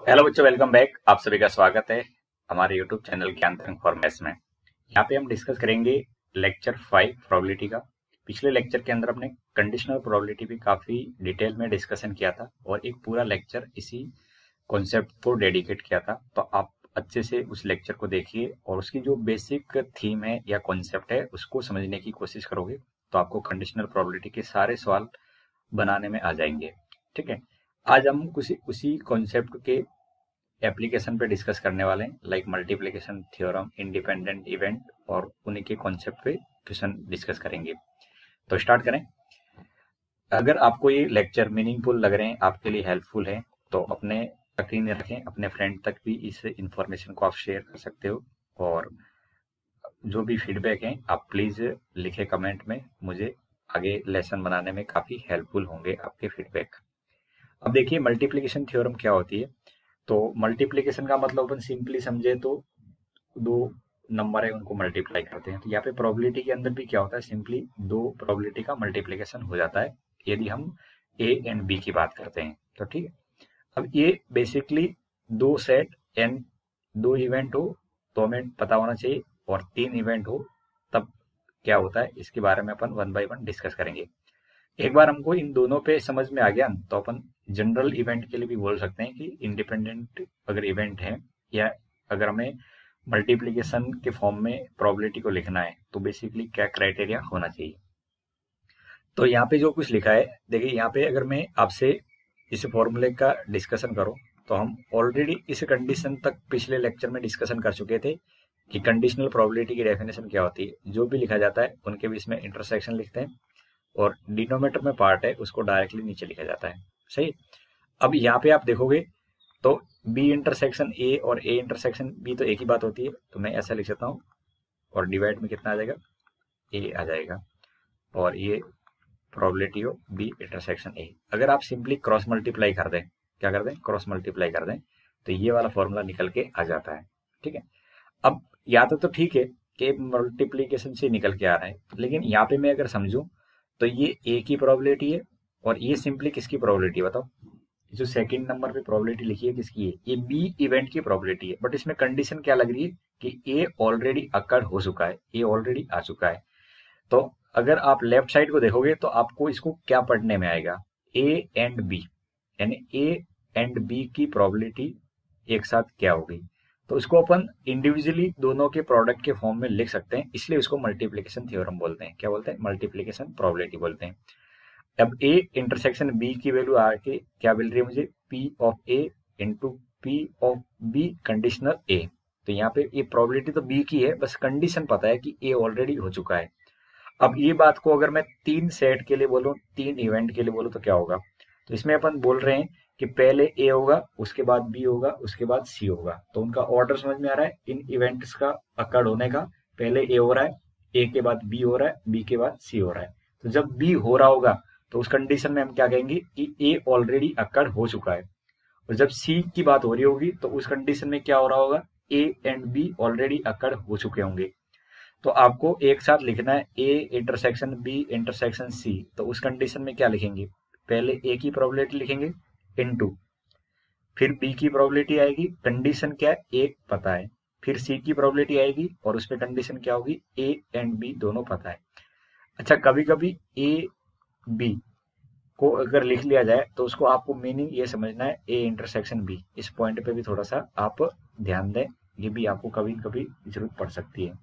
Hello बच्चों, welcome back. आप सभी का स्वागत है हमारे यूट्यूब चैनल ज्ञानतरंग फॉर मैथ्स में। यहाँ पे हम डिस्कस करेंगे लेक्चर 5 प्रोबेबिलिटी का। पिछले लेक्चर के अंदर हमने कंडीशनल प्रोबेबिलिटी भी काफी डिटेल में डिस्कशन किया था और एक पूरा लेक्चर इसी कॉन्सेप्ट को डेडिकेट किया था। तो आप अच्छे से उस लेक्चर को देखिए और उसकी जो बेसिक थीम है या कॉन्सेप्ट है उसको समझने की कोशिश करोगे तो आपको कंडीशनल प्रोबेबिलिटी के सारे सवाल बनाने में आ जाएंगे। ठीक है, आज हम उसी कॉन्सेप्ट के एप्लीकेशन पे डिस्कस करने वाले हैं, like multiplication theorem, independent event, और उन्हीं के कॉन्सेप्ट पे क्वेश्चन डिस्कस करेंगे। तो स्टार्ट करें। अगर आपको ये लेक्चर मीनिंगफुल लग रहे हैं, आपके लिए हेल्पफुल है, तो अपने यकीन रखें, अपने फ्रेंड तक भी इस इंफॉर्मेशन को आप शेयर कर सकते हो। और जो भी फीडबैक है आप प्लीज लिखे कमेंट में, मुझे आगे लेसन बनाने में काफी हेल्पफुल होंगे आपके फीडबैक। अब देखिए, मल्टीप्लिकेशन थ्योरम क्या होती है। तो मल्टीप्लिकेशन का मतलब अपन सिंपली समझे तो दो नंबर है उनको मल्टीप्लाई करते हैं। तो यहाँ पे प्रोबेबिलिटी के अंदर भी क्या होता है, सिंपली दो प्रोबेबिलिटी का मल्टीप्लिकेशन हो जाता है यदि हम ए एंड बी की बात करते हैं। तो ठीक है, अब ये बेसिकली दो सेट एंड दो इवेंट हो तो हमें पता होना चाहिए, और तीन इवेंट हो तब क्या होता है, इसके बारे में अपन वन बाय वन डिस्कस करेंगे। एक बार हमको इन दोनों पे समझ में आ गया तो अपन जनरल इवेंट के लिए भी बोल सकते हैं कि इंडिपेंडेंट अगर इवेंट है, या अगर हमें मल्टीप्लिकेशन के फॉर्म में प्रोबेबिलिटी को लिखना है तो बेसिकली क्या क्राइटेरिया होना चाहिए। तो यहाँ पे जो कुछ लिखा है, देखिए यहाँ पे अगर मैं आपसे इस फॉर्मूले का डिस्कशन करूं तो हम ऑलरेडी इस कंडीशन तक पिछले लेक्चर में डिस्कशन कर चुके थे कि कंडीशनल प्रोबेबिलिटी की डेफिनेशन क्या होती है। जो भी लिखा जाता है उनके बीच में इंटरसेक्शन लिखते हैं और डिनोमिनेटर में पार्ट है उसको डायरेक्टली नीचे लिखा जाता है। सही। अब यहाँ पे आप देखोगे तो बी इंटरसेक्शन ए और ए इंटरसेक्शन बी तो एक ही बात होती है, तो मैं ऐसा लिख सकता हूँ, और डिवाइड में कितना आ जाएगा, ए आ जाएगा, और ये probability of B intersection A. अगर आप सिंपली क्रॉस मल्टीप्लाई कर दें, क्या कर दें, क्रॉस मल्टीप्लाई कर दें, तो ये वाला फॉर्मूला निकल के आ जाता है। ठीक है, अब या तो ठीक है कि मल्टीप्लीकेशन से निकल के आ रहा है, लेकिन यहाँ पे मैं अगर समझूं तो ये ए की प्रोबेबिलिटी है और ये सिंपली किसकी प्रोबेबिलिटी है बताओ। जो सेकंड नंबर पे प्रोबेबिलिटी लिखी है किसकी है, ये बी इवेंट की प्रोबेबिलिटी है। बट इसमें कंडीशन क्या लग रही है कि ए ऑलरेडी अकर हो चुका है, ए ऑलरेडी आ चुका है। तो अगर आप लेफ्ट साइड को देखोगे तो आपको इसको क्या पढ़ने में आएगा, ए एंड बी, यानी ए एंड बी की प्रोबेबिलिटी एक साथ क्या होगी। तो इसको अपन इंडिविजुअली दोनों के प्रोडक्ट के फॉर्म में लिख सकते हैं, इसलिए उसको मल्टीप्लिकेशन थ्योरम बोलते हैं। क्या बोलते हैं, मल्टीप्लिकेशन प्रोबेबिलिटी बोलते हैं। अब ए इंटरसेक्शन बी की वैल्यू आके क्या मिल रही है मुझे, P of A into P of B conditional A. तो यहाँ पे ये प्रोबेबिलिटी तो बी की है, बस कंडीशन पता है कि ए ऑलरेडी हो चुका है। अब ये बात को अगर मैं तीन सेट के लिए बोलूं, तीन इवेंट के लिए बोलूं तो क्या होगा। तो इसमें अपन बोल रहे हैं कि पहले ए होगा, उसके बाद बी होगा, उसके बाद सी होगा। तो उनका ऑर्डर समझ में आ रहा है इन इवेंट्स का अकर्ड होने का। पहले ए हो रहा है, ए के बाद बी हो रहा है, बी के बाद सी हो रहा है। तो जब बी हो रहा होगा तो उस कंडीशन में हम क्या कहेंगे कि ए ऑलरेडी अकर्ड हो चुका है। और जब सी की बात हो रही होगी तो उस कंडीशन में क्या हो रहा होगा, A and B already occurred हो चुके होंगे। तो आपको एक साथ लिखना है A intersection B intersection C. तो उस कंडीशन में क्या लिखेंगे, पहले ए की प्रोबेबिलिटी लिखेंगे इनटू, फिर बी की प्रोबेबिलिटी आएगी, कंडीशन क्या है, ए पता है, फिर सी की प्रोबेबिलिटी आएगी और उसमें कंडीशन क्या होगी, ए एंड बी दोनों पता है। अच्छा, कभी कभी ए बी को अगर लिख लिया जाए तो उसको आपको मीनिंग ये समझना है ए इंटरसेक्शन बी। इस पॉइंट पे भी थोड़ा सा आप ध्यान दें, ये भी आपको कभी कभी जरूरत पड़ सकती है।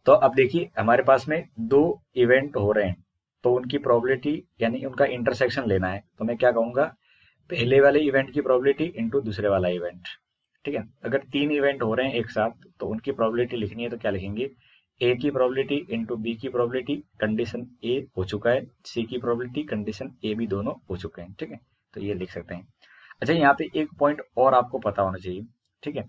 तो अब देखिए हमारे पास में दो इवेंट हो रहे हैं, तो उनकी प्रोबेबिलिटी यानी उनका इंटरसेक्शन लेना है। तो मैं क्या कहूंगा, पहले वाले इवेंट की प्रोबेबिलिटी इंटू दूसरे वाला इवेंट। ठीक है, अगर तीन इवेंट हो रहे हैं एक साथ तो उनकी प्रोबेबिलिटी लिखनी है तो क्या लिखेंगे, ए की प्रोबेबिलिटी इंटू बी की प्रोबेबिलिटी, कंडीशन ए हो चुका है, सी की प्रोबेबिलिटी, कंडीशन ए भी दोनों हो चुके हैं। ठीक है, तो ये लिख सकते हैं। अच्छा, यहाँ पे एक पॉइंट और आपको पता होना चाहिए। ठीक है,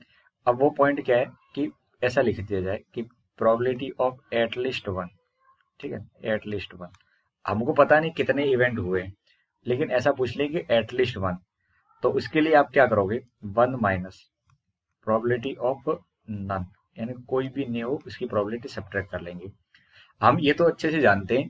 अब वो पॉइंट क्या है कि ऐसा लिख दिया जाए कि प्रोबेबिलिटी ऑफ एटलीस्ट वन। ठीक है, एटलीस्ट वन, हमको पता नहीं कितने इवेंट हुए, लेकिन ऐसा पूछ लें कि एटलीस्ट वन, तो उसके लिए आप क्या करोगे, one minus probability of none, यानी कोई भी नहीं हो उसकी प्रोबेबिलिटी सब्ट्रैक्ट कर लेंगे। हम ये तो अच्छे से जानते हैं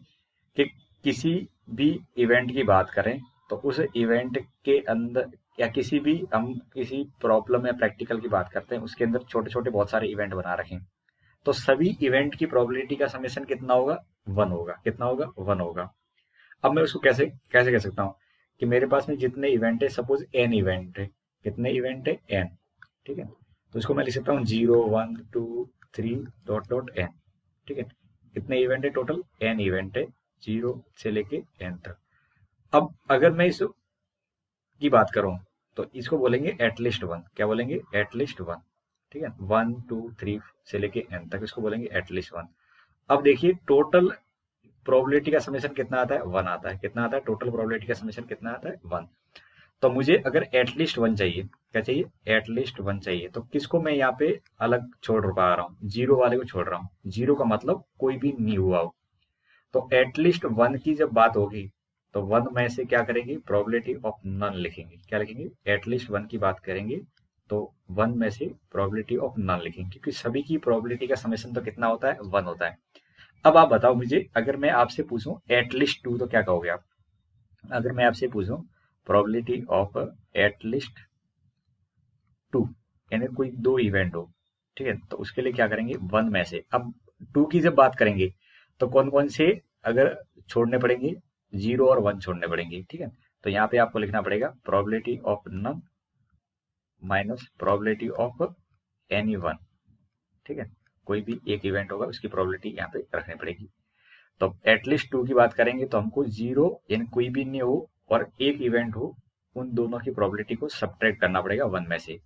कि किसी भी इवेंट की बात करें तो उस इवेंट के अंदर या किसी भी हम किसी प्रॉब्लम या प्रैक्टिकल की बात करते हैं, उसके अंदर छोटे छोटे बहुत सारे इवेंट बना रखें, तो सभी इवेंट की प्रोबेबिलिटी का समेशन कितना होगा? 1 होगा। कितना होगा? 1 होगा। अब मैं उसको कैसे कैसे कह सकता हूँ कि मेरे पास में जितने इवेंट है, सपोज n इवेंट है, कितने इवेंट है? n। ठीक है, तो इसको मैं लिख सकता हूँ 0 1 2 3 डॉट डॉट n। ठीक है, कितने इवेंट है? टोटल n इवेंट है, 0 से लेके n तक। अब अगर मैं इस की बात करूं तो इसको बोलेंगे एटलीस्ट 1। क्या बोलेंगे? एटलीस्ट 1। ठीक है, 1 2 3 से लेके n तक इसको बोलेंगे एटलीस्ट 1। अब देखिए टोटल प्रोबेबिलिटी का समेशन कितना आता है? 1 आता है। कितना आता है? टोटल प्रोबेबिलिटी का समेशन कितना आता है? 1। तो मुझे अगर एटलीस्ट 1 चाहिए, क्या चाहिए? एटलीस्ट 1 चाहिए, तो किसको मैं यहाँ पे अलग छोड़ पा रहा हूँ? 0 वाले को छोड़ रहा हूँ। 0 का मतलब कोई भी नहीं हुआ हो। तो एटलीस्ट 1 की जब बात होगी तो 1 में से क्या करेंगे? प्रोबेबिलिटी ऑफ नन लिखेंगे। क्या लिखेंगे? एटलीस्ट 1 की बात करेंगे तो 1 में से प्रोबेबिलिटी ऑफ नन लिखेंगे, क्योंकि सभी की प्रोबेबिलिटी का समेशन तो कितना होता है? 1 होता है। अब आप बताओ मुझे, अगर मैं आपसे पूछूं एटलीस्ट 2 तो क्या कहोगे आप? अगर मैं आपसे पूछूं प्रोबेबिलिटी ऑफ एटलीस्ट 2, यानी कोई 2 इवेंट हो, ठीक है, तो उसके लिए क्या करेंगे? 1 में से। अब 2 की जब बात करेंगे तो कौन कौन से अगर छोड़ने पड़ेंगे? 0 और 1 छोड़ने पड़ेंगे। ठीक है, तो यहाँ पे आपको लिखना पड़ेगा probability of none minus probability of any one. ठीक है, कोई भी एक इवेंट होगा उसकी प्रोबेबिलिटी यहाँ पे रखनी पड़ेगी। तो एटलीस्ट 2 की बात करेंगे तो हमको 0 यानी कोई भी नहीं हो और एक इवेंट हो, उन दोनों की प्रोबेबिलिटी को सब्ट्रैक्ट करना पड़ेगा 1 में से।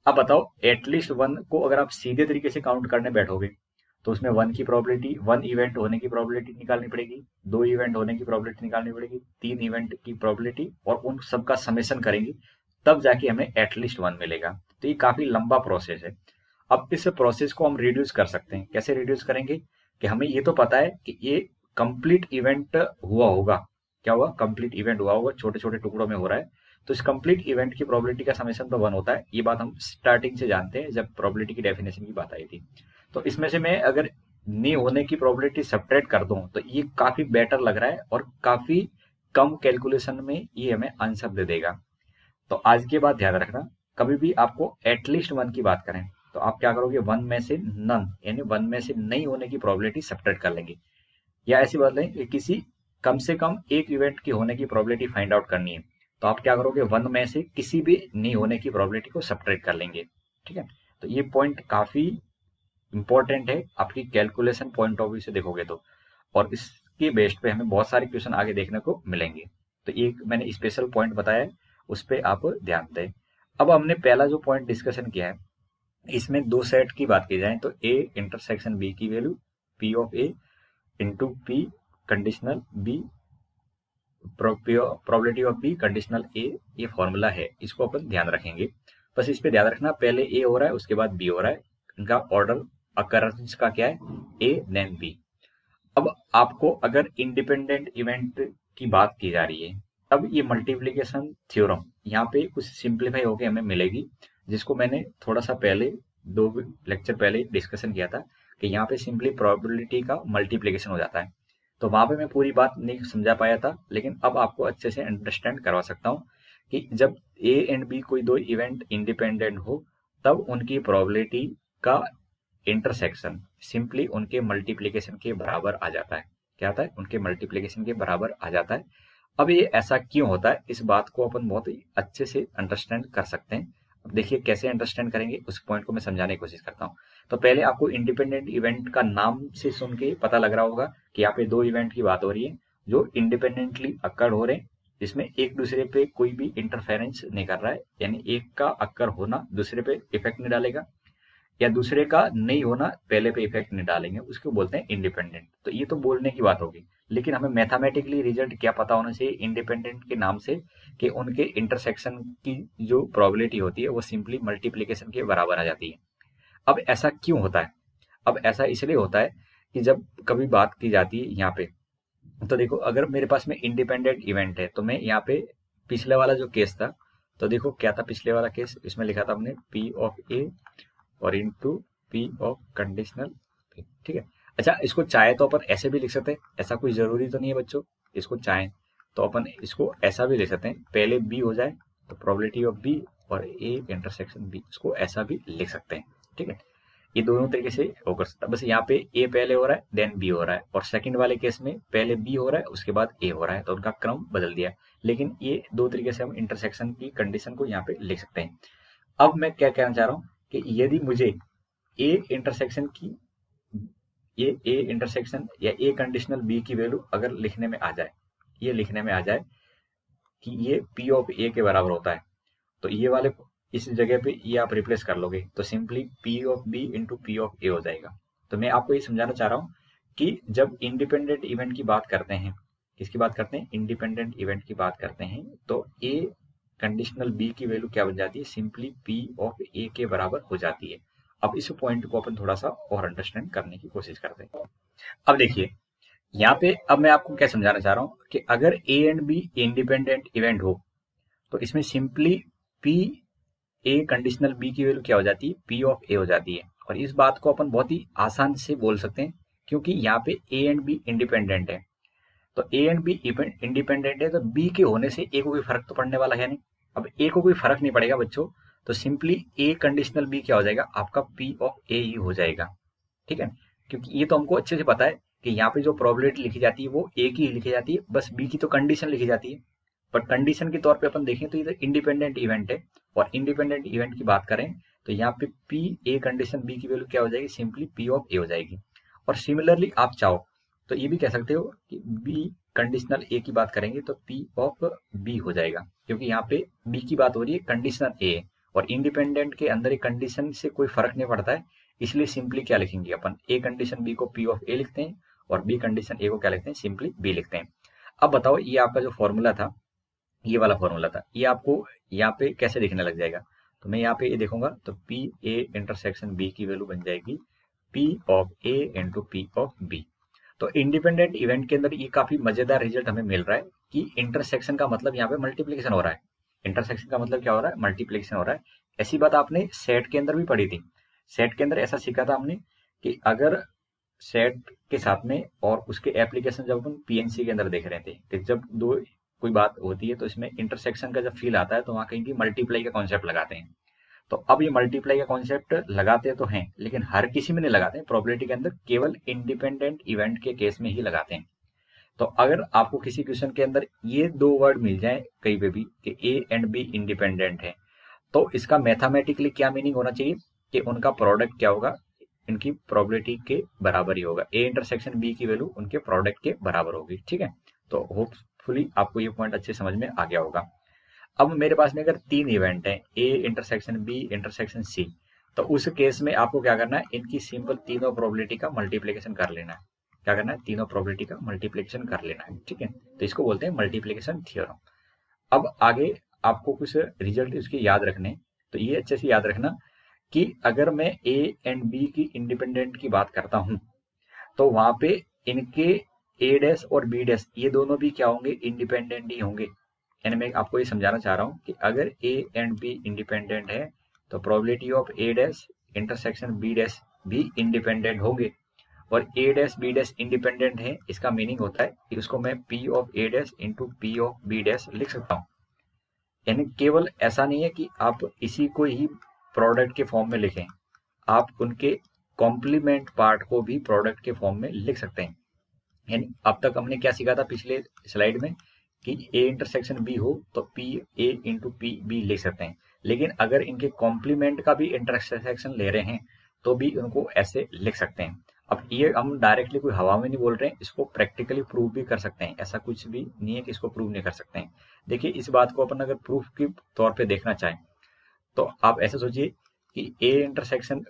अब बताओ एटलीस्ट 1 को अगर आप सीधे तरीके से काउंट करने बैठोगे तो उसमें 1 की प्रोबेबिलिटी, 1 इवेंट होने की प्रोबेबिलिटी निकालनी पड़ेगी, 2 इवेंट होने की प्रोबेबिलिटी निकालनी पड़ेगी, 3 इवेंट की प्रोबेबिलिटी, और उन सबका समेशन करेंगे तब जाके हमें एटलीस्ट 1 मिलेगा। तो ये काफी लंबा प्रोसेस है। अब इस प्रोसेस को हम रिड्यूस कर सकते हैं। कैसे रिड्यूस करेंगे? कि हमें ये तो पता है कि ये कंप्लीट इवेंट हुआ होगा। क्या हुआ? कंप्लीट इवेंट हुआ होगा, छोटे छोटे टुकड़ों में हो रहा है, तो इस कंप्लीट इवेंट की प्रोबेबिलिटी का समेशन तो 1 होता है। ये बात हम स्टार्टिंग से जानते हैं जब प्रोबेबिलिटी की डेफिनेशन की बात आई थी। तो इसमें से मैं अगर नहीं होने की प्रोबेबिलिटी सब्ट्रैक्ट कर दूं तो ये काफी बेटर लग रहा है और काफी कम कैलकुलेशन में ये हमें आंसर दे देगा। तो आज के बाद ध्यान रखना, कभी भी आपको एटलीस्ट 1 की बात करें तो आप क्या करोगे? 1 में से नन यानी 1 में से नहीं होने की प्रोबेबिलिटी सब्ट्रैक्ट कर लेंगे। या ऐसी बात नहीं कि किसी कम से कम एक इवेंट की होने की प्रोबेबिलिटी फाइंड आउट करनी है, तो आप क्या करोगे? 1 में से किसी भी नहीं होने की प्रोबेबिलिटी को सब्ट्रैक्ट कर लेंगे। ठीक है, तो ये पॉइंट काफी इंपॉर्टेंट है आपकी कैलकुलेशन पॉइंट ऑफ व्यू से देखोगे तो, और इसके बेस्ड पे हमें बहुत सारे क्वेश्चन आगे देखने को मिलेंगे। तो एक मैंने स्पेशल पॉइंट बताया है, उस पर आप ध्यान दें। अब हमने पहला जो पॉइंट डिस्कशन किया है, इसमें 2 सेट की बात की जाए तो ए इंटरसेक्शन बी की value P of A into P conditional B, probability of B conditional A, ये फॉर्मूला है, इसको अपन ध्यान रखेंगे। बस इस पे ध्यान रखना, पहले ए हो रहा है उसके बाद बी हो रहा है, इनका ऑर्डर अकरेंस का क्या है? A then B. अब आपको अगर इंडिपेंडेंट इवेंट की बात की जा रही है, तब ये मल्टीप्लीकेशन थ्योरम यहाँ पे कुछ सिंप्लीफाई होके हमें मिलेगी, जिसको मैंने थोड़ा सा पहले 2 लेक्चर पहले डिस्कशन किया था कि यहाँ पे सिंपली प्रोबेबिलिटी का मल्टीप्लीकेशन हो जाता है। तो वहां पे मैं पूरी बात नहीं समझा पाया था, लेकिन अब आपको अच्छे से अंडरस्टैंड करवा सकता हूँ कि जब ए एंड बी कोई 2 इवेंट इंडिपेंडेंट हो तब उनकी प्रोबेबिलिटी का इंटरसेक्शन सिंपली उनके मल्टीप्लीकेशन के बराबर आ जाता है। क्या आता है? उनके मल्टीप्लीकेशन के बराबर आ जाता है। अब ये ऐसा क्यों होता है, इस बात को अपन बहुत ही अच्छे से अंडरस्टैंड कर सकते हैं। अब देखिए कैसे अंडरस्टैंड करेंगे, उस पॉइंट को मैं समझाने की कोशिश करता हूँ। तो पहले आपको इंडिपेंडेंट इवेंट का नाम से सुन के पता लग रहा होगा कि यहाँ पे 2 इवेंट की बात हो रही है जो इंडिपेंडेंटली अक्कर हो रहे हैं, जिसमें एक दूसरे पे कोई भी इंटरफेरेंस नहीं कर रहा है, यानी एक का अक्कर होना दूसरे पे इफेक्ट नहीं डालेगा या दूसरे का नहीं होना पहले पे इफेक्ट नहीं डालेंगे, उसको बोलते हैं इंडिपेंडेंट। तो ये तो बोलने की बात होगी, लेकिन हमें मैथमेटिकली रिजल्ट क्या पता होना चाहिए इंडिपेंडेंट के नाम से? कि उनके इंटरसेक्शन की जो प्रोबेबिलिटी होती है वो सिंपली मल्टीप्लीकेशन के बराबर आ जाती है। अब ऐसा क्यों होता है? अब ऐसा इसलिए होता है कि जब कभी बात की जाती है यहाँ पे, तो देखो अगर मेरे पास में इंडिपेंडेंट इवेंट है तो मैं यहाँ पे पिछले वाला जो केस था, तो देखो क्या था पिछले वाला केस, इसमें लिखा था हमने पी ऑफ ए और into P of conditional P. ठीक है, अच्छा इसको चाहे तो अपन ऐसे भी लिख सकते हैं, ऐसा कोई जरूरी तो नहीं है बच्चों। इसको चाहे तो अपन इसको ऐसा भी लिख सकते हैं, पहले बी हो जाए तो प्रोबेबिलिटी ऑफ बी और ए इंटरसेक्शन बी, इसको ऐसा भी लिख सकते हैं। ठीक है, ये दोनों तरीके से हो कर सकता है। बस यहाँ पे ए पहले हो रहा है देन बी हो रहा है, और सेकंड वाले केस में पहले बी हो रहा है उसके बाद ए हो रहा है, तो उनका क्रम बदल दिया। लेकिन ये दो तरीके से हम इंटरसेक्शन की कंडीशन को यहाँ पे लिख सकते हैं। अब मैं क्या कहना चाह रहा हूँ कि यदि मुझे ए इंटरसेक्शन की ए इंटरसेक्शन या ए कंडीशनल बी की वैल्यू अगर लिखने में आ जाए, ये लिखने में आ जाए कि ये पी ऑफ ए के बराबर होता है, तो ये वाले इस जगह पे ये आप रिप्लेस कर लोगे तो simply P of B into P of A हो जाएगा। तो मैं आपको ये समझाना चाह रहा हूँ कि जब इंडिपेंडेंट इवेंट की बात करते हैं, किसकी बात करते हैं, इंडिपेंडेंट इवेंट की बात करते हैं, तो ए कंडीशनल बी की वैल्यू क्या बन जाती है, सिंपली पी ऑफ ए के बराबर हो जाती है। अब इस पॉइंट को अपन थोड़ा सा और अंडरस्टैंड करने की कोशिश करते हैं। अब देखिए यहाँ पे अब मैं आपको क्या समझाना चाह रहा हूँ कि अगर A and B independent event हो तो इसमें simply P A conditional B की वैल्यू क्या हो जाती है, पी ऑफ ए हो जाती है। और इस बात को अपन बहुत ही आसान से बोल सकते हैं क्योंकि यहाँ पे ए एंड बी इंडिपेंडेंट है, तो ए एंड बी इंडिपेंडेंट है, तो बी के होने से ए को कोई फर्क तो पड़ने वाला है नहीं। अब ए को कोई फर्क नहीं पड़ेगा बच्चों, तो सिंपली ए कंडीशनल बी क्या हो जाएगा, आपका पी ऑफ ए ही हो जाएगा। ठीक है, क्योंकि ये तो हमको अच्छे से पता है कि यहाँ पे जो प्रोबेबिलिटी लिखी जाती है वो ए की लिखी जाती है, बस बी की तो कंडीशन लिखी जाती है। बट कंडीशन के तौर पे अपन देखें तो ये इंडिपेंडेंट इवेंट है, और इंडिपेंडेंट इवेंट की बात करें तो यहाँ पे पी ए कंडीशन बी की वैल्यू क्या हो जाएगी, सिंपली पी ऑफ ए हो जाएगी। और सिमिलरली आप चाहो तो ये भी कह सकते हो कि बी कंडीशनल ए की बात करेंगे तो पी ऑफ बी हो जाएगा, क्योंकि यहाँ पे बी की बात हो रही है, कंडीशनल ए और इंडिपेंडेंट के अंदर एक कंडीशन से कोई फर्क नहीं पड़ता है, इसलिए सिंपली क्या लिखेंगे अपन, ए कंडीशन बी को पी ऑफ ए लिखते हैं और बी कंडीशन ए को क्या लिखते हैं, सिंपली बी लिखते हैं। अब बताओ ये आपका जो फॉर्मूला था, ये वाला फॉर्मूला था, ये आपको यहाँ पे कैसे दिखने लग जाएगा, तो मैं यहाँ पे ये देखूंगा तो पी ए इंटरसेक्शन बी की वैल्यू बन जाएगी P of A into P of B. तो इंडिपेंडेंट इवेंट के अंदर ये काफी मजेदार रिजल्ट हमें मिल रहा है कि इंटरसेक्शन का मतलब यहाँ पे मल्टीप्लीकेशन हो रहा है। इंटरसेक्शन का मतलब क्या हो रहा है, मल्टीप्लीकेशन हो रहा है। ऐसी बात आपने सेट के अंदर भी पढ़ी थी। सेट के अंदर ऐसा सीखा था हमने कि अगर सेट के साथ में और उसके एप्लीकेशन जब अपन पीएनसी के अंदर देख रहे थे कि जब दो कोई बात होती है तो इसमें इंटरसेक्शन का जब फील आता है तो वहां कहीं भी मल्टीप्लाई का कॉन्सेप्ट लगाते हैं। तो अब ये मल्टीप्लाई का कॉन्सेप्ट लगाते तो हैं लेकिन हर किसी में नहीं लगाते हैं, प्रोबेबिलिटी के अंदर केवल इंडिपेंडेंट इवेंट के केस में ही लगाते हैं। तो अगर आपको किसी क्वेश्चन के अंदर ये दो वर्ड मिल जाए कहीं पे भी कि ए एंड बी इंडिपेंडेंट है, तो इसका मैथमेटिकली क्या मीनिंग होना चाहिए कि उनका प्रोडक्ट क्या होगा, इनकी प्रोबेबिलिटी के बराबर ही होगा, ए इंटरसेक्शन बी की वैल्यू उनके प्रोडक्ट के बराबर होगी। ठीक है, तो होपफुली आपको ये पॉइंट अच्छे समझ में आ गया होगा। अब मेरे पास में अगर तीन इवेंट है, A intersection B intersection C, तो उस केस में आपको क्या करना है, इनकी सिंपल तीनों प्रोबेबिलिटी का मल्टीप्लिकेशन कर लेना है। क्या करना है, तीनों प्रोबेबिलिटी का मल्टीप्लिकेशन कर लेना है। ठीक है, तो इसको बोलते हैं मल्टीप्लिकेशन थ्योरम। अब आगे आपको कुछ रिजल्ट इसके याद रखने, तो ये अच्छे से याद रखना कि अगर मैं ए एंड बी की इंडिपेंडेंट की बात करता हूं तो वहां पे इनके ए डैश और बी डैश ये दोनों भी क्या होंगे, इंडिपेंडेंट ही होंगे। यानी मैं आपको ये समझाना चाह रहा हूं कि अगर ए एंड बी इंडिपेंडेंट है तो probability of A dash intersection B dash भी इंडिपेंडेंट होंगे, और A dash B dash independent है, इसका मीनिंग होता है कि उसको मैं P of A dash into P of B dash लिख सकता हूँ। यानी केवल ऐसा नहीं है कि आप इसी को ही प्रोडक्ट के फॉर्म में लिखें, आप उनके कॉम्प्लीमेंट पार्ट को भी प्रोडक्ट के फॉर्म में लिख सकते हैं। यानी अब तक हमने क्या सीखा था पिछले स्लाइड में कि ए इंटरसेक्शन बी हो तो P A into P B लिख सकते हैं, लेकिन अगर इनके कॉम्प्लीमेंट का भी इंटरसेक्शन ले रहे हैं तो भी उनको ऐसे लिख सकते हैं। अब ये हम डायरेक्टली कोई हवा में नहीं बोल रहे हैं, इसको प्रैक्टिकली प्रूव भी कर सकते हैं, ऐसा कुछ भी नहीं है कि इसको प्रूव नहीं कर सकते हैं। देखिए इस बात को अपन अगर प्रूफ के तौर पे देखना चाहें तो आप ऐसा सोचिए कि A intersection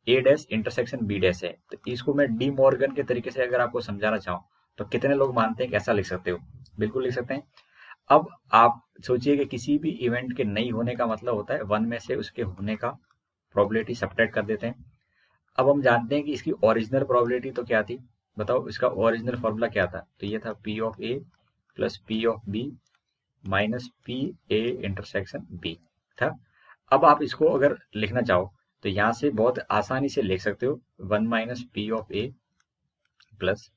A dash intersection B dash है, तो इसको मैं डी मॉर्गन के तरीके से अगर आपको समझाना चाहूँ तो कितने लोग मानते हैं कि ऐसा लिख सकते हो, बिल्कुल लिख सकते हैं। अब आप सोचिए कि किसी भी इवेंट के नहीं होने का मतलब होता है वन में से उसके होने का प्रोबेबिलिटी सब्ट्रैक्ट कर देते हैं। अब हम जानते हैं कि इसकी ओरिजिनल प्रोबेबिलिटी तो क्या थी, बताओ इसका ओरिजिनल फॉर्मूला क्या था, तो ये था P of A plus P of B minus P A intersection B था। अब आप इसको अगर लिखना चाहो तो यहां से बहुत आसानी से लिख सकते हो 1 minus P of A plus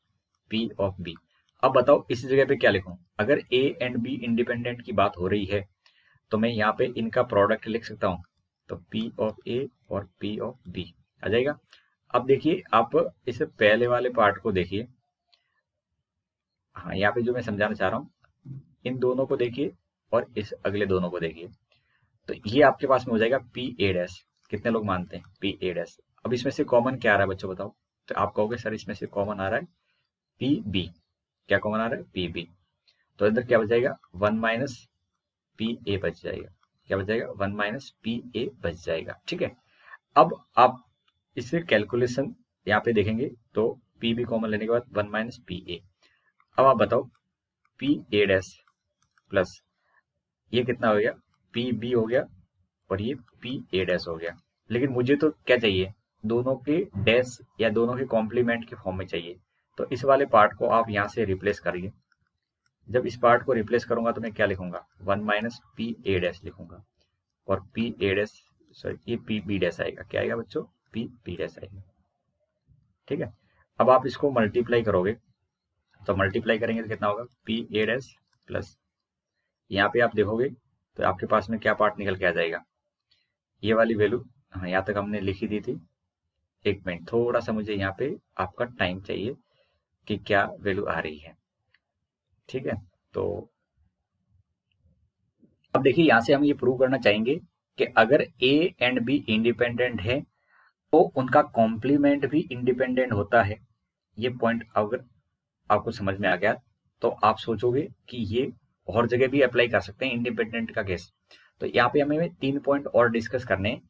P of B. अब बताओ इस जगह पे क्या लिखूं, अगर ए एंड बी इंडिपेंडेंट की बात हो रही है तो मैं यहाँ पे इनका प्रोडक्ट लिख सकता हूँ, तो P ऑफ A और P ऑफ B आ जाएगा। अब देखिए आप इस पहले वाले पार्ट को देखिए, हाँ यहाँ पे जो मैं समझाना चाह रहा हूँ, इन दोनों को देखिए और इस अगले दोनों को देखिए, तो ये आपके पास में हो जाएगा P A डैश। कितने लोग मानते हैं P A डैश? अब इसमें से कॉमन क्या आ रहा है बच्चों बताओ? तो आप कहोगे सर इसमें से कॉमन आ रहा है P B। क्या कॉमन आ रहा है? P B। तो इधर क्या बच जाएगा? 1 माइनस P A बच जाएगा। क्या बच जाएगा? 1 माइनस P A बच जाएगा। ठीक है, अब आप इससे कैलकुलेशन यहाँ पे देखेंगे तो P B कॉमन लेने के बाद 1 माइनस P A। अब आप बताओ P A डैश प्लस ये कितना हो गया? P B हो गया और ये P A डैश हो गया। लेकिन मुझे तो क्या चाहिए? दोनों के डैश या दोनों के कॉम्प्लीमेंट के फॉर्म में चाहिए। तो इस वाले पार्ट को आप यहाँ से रिप्लेस करिए। जब इस पार्ट को रिप्लेस करूंगा तो मैं क्या लिखूंगा? 1 माइनस P A डैश लिखूंगा और P A डैश सॉरी ये P B डैश आएगा। क्या आएगा बच्चों? P B डैश आएगा। ठीक है, अब आप इसको मल्टीप्लाई करोगे तो मल्टीप्लाई करेंगे तो कितना होगा? P A डैश प्लस यहाँ पे आप देखोगे तो आपके पास में क्या पार्ट निकल के आ जाएगा? ये वाली वैल्यू, हाँ यहाँ तक हमने लिखी दी थी। एक मिनट, थोड़ा सा मुझे यहाँ पे आपका टाइम चाहिए कि क्या वैल्यू आ रही है। ठीक है, तो अब देखिए यहाँ से हम ये प्रूव करना चाहेंगे कि अगर A एंड B इंडिपेंडेंट है तो उनका कॉम्प्लीमेंट भी इंडिपेंडेंट होता है। ये पॉइंट अगर आपको समझ में आ गया तो आप सोचोगे कि ये और जगह भी अप्लाई कर सकते हैं इंडिपेंडेंट का केस। तो यहाँ पे हमें 3 पॉइंट और डिस्कस करने हैं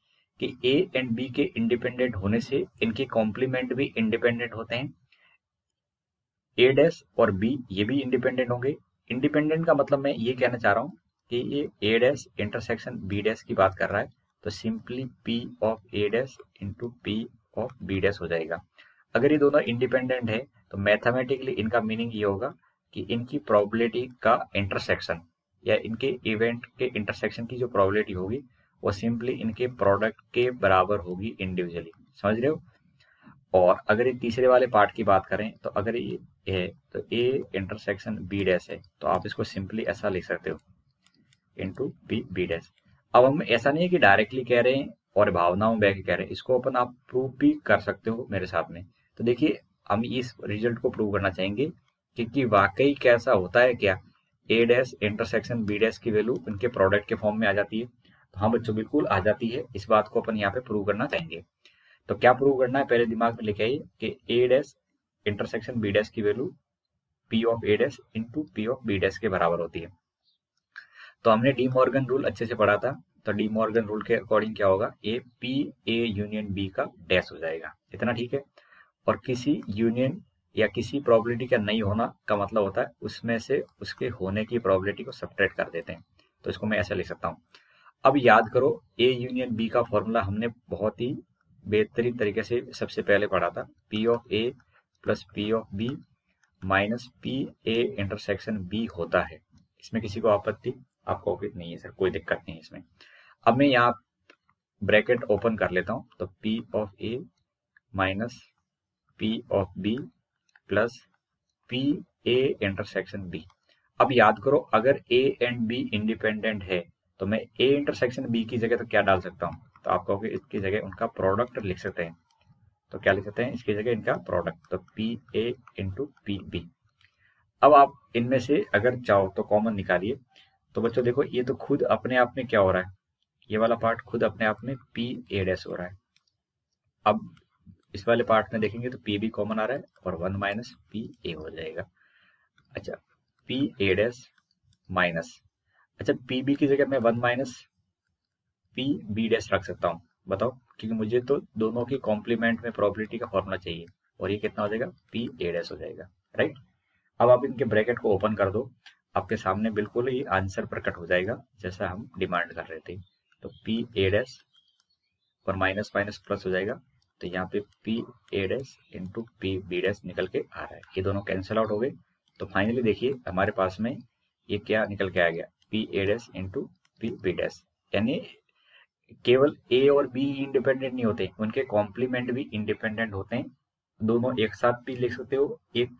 कि A एंड B के इंडिपेंडेंट होने से इनके कॉम्प्लीमेंट भी इंडिपेंडेंट होते हैं। A डैश और B ये भी इंडिपेंडेंट होंगे। इंडिपेंडेंट का मतलब मैं ये कहना चाह रहा हूँ कि ये A dash intersection B dash की बात कर रहा है, तो simply P of A dash into P of B dash हो जाएगा। अगर ये दोनों इंडिपेंडेंट है तो मैथमेटिकली इनका मीनिंग ये होगा कि इनकी प्रोबेबिलिटी का इंटरसेक्शन या इनके इवेंट के इंटरसेक्शन की जो प्रोबेबिलिटी होगी वो सिंपली इनके प्रोडक्ट के बराबर होगी इंडिविजुअली। समझ रहे हो? और अगर ये तीसरे वाले पार्ट की बात करें तो अगर ये है तो A इंटरसेक्शन B डैश है तो आप इसको सिंपली ऐसा लिख सकते हो इंटू B डैश। अब हम ऐसा नहीं है कि डायरेक्टली कह रहे हैं और भावनाओं में बह के कह रहे हैं, इसको अपन आप प्रूव भी कर सकते हो मेरे साथ में। तो देखिए हम इस रिजल्ट को प्रूव करना चाहेंगे कि वाकई कैसा होता है क्या A dash intersection B dash की वैल्यू उनके प्रोडक्ट के फॉर्म में आ जाती है। तो हाँ बच्चों बिल्कुल आ जाती है, इस बात को अपन यहाँ पे प्रूव करना चाहेंगे। तो क्या प्रूव करना है पहले दिमाग में लेके आइए कि A dash intersection B dash की value P of A dash into P of B dash के बराबर होती है। तो हमने डी मॉर्गन रूल अच्छे से पढ़ा था, तो डी मॉर्गन रूल के अकॉर्डिंग क्या होगा? ए P A यूनियन B का डैश हो जाएगा। इतना ठीक है। और किसी यूनियन या किसी प्रोबेबिलिटी का नहीं होना का मतलब होता है उसमें से उसके होने की प्रोबेबिलिटी को सब्ट्रैक्ट कर देते हैं। तो इसको मैं ऐसा लिख सकता हूँ। अब याद करो A यूनियन B का फॉर्मूला हमने बहुत ही बेहतरीन तरीके से सबसे पहले पढ़ा था। P of A plus P of B minus P A intersection B होता है। इसमें किसी को आपत्ति? आपको नहीं है सर, कोई दिक्कत नहीं है इसमें। अब मैं यहाँ ब्रैकेट ओपन कर लेता हूँ, तो P of A minus P of B plus P A intersection B। अब याद करो अगर A एंड B इंडिपेंडेंट है तो मैं A इंटरसेक्शन B की जगह तो क्या डाल सकता हूँ? तो आप कहोगे इसकी जगह उनका प्रोडक्ट लिख सकते हैं। तो क्या लिख सकते हैं इसकी जगह? इनका प्रोडक्ट, तो P A into P B। अब आप इनमें से अगर चाहो तो कॉमन निकालिए। तो बच्चों देखो ये तो खुद अपने आप में क्या हो रहा है? ये वाला पार्ट खुद अपने आप में P A डैश हो रहा है। अब इस वाले पार्ट में देखेंगे तो P B कॉमन आ रहा है और 1 माइनस P A हो जाएगा। अच्छा P A डैश माइनस, अच्छा P B की जगह मैं 1 माइनस P B डैश रख सकता हूँ। बताओ, क्योंकि मुझे तो दोनों की कॉम्प्लीमेंट में प्रोबेबिलिटी का फॉर्मूला चाहिए और ये कितना हो जाएगा? P A डैश हो जाएगा। राइट, अब आप इनके ब्रैकेट को ओपन कर दो, आपके सामने बिल्कुल ही आंसर प्रकट हो जाएगा जैसा हम डिमांड कर रहे थे। तो P A डैश और माइनस माइनस प्लस हो जाएगा, तो यहाँ पे P A dash into P B dash निकल के आ रहा है। ये दोनों कैंसिल आउट हो गए। तो फाइनली देखिए हमारे पास में ये क्या निकल के आ गया? P A dash into P B dash. यानी केवल A और B इंडिपेंडेंट नहीं होते, उनके कॉम्प्लीमेंट भी इंडिपेंडेंट होते हैं। दोनों एक साथ भी लिख सकते हो, एक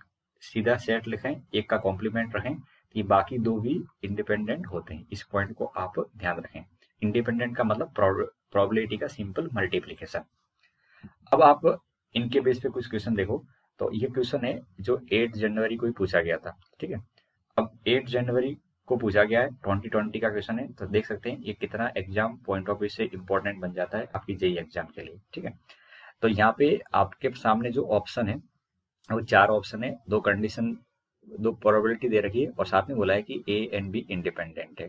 सीधा सेट लिखें, एक का कॉम्प्लीमेंट रखें, ये बाकी दो भी इंडिपेंडेंट होते हैं, इस पॉइंट को आप ध्यान रखें। इंडिपेंडेंट का मतलब प्रोबेबिलिटी का सिंपल मल्टीप्लीकेशन। अब आप इनके बेस पे कुछ क्वेश्चन देखो। तो ये क्वेश्चन है जो 8 जनवरी को ही पूछा गया था, ठीक है। अब 8 जनवरी को पूछा गया है, 2020 का क्वेश्चन है, तो देख सकते हैं ये कितना एग्जाम पॉइंट ऑफ व्यू से इंपॉर्टेंट बन जाता है आपकी जेईई एग्जाम के लिए, ठीक है। तो यहाँ पे आपके सामने जो ऑप्शन है वो 4 ऑप्शन है, 2 कंडीशन, 2 प्रोबेबिलिटी दे रखी है और साथ में बोला है कि ए एंड बी इंडिपेंडेंट है।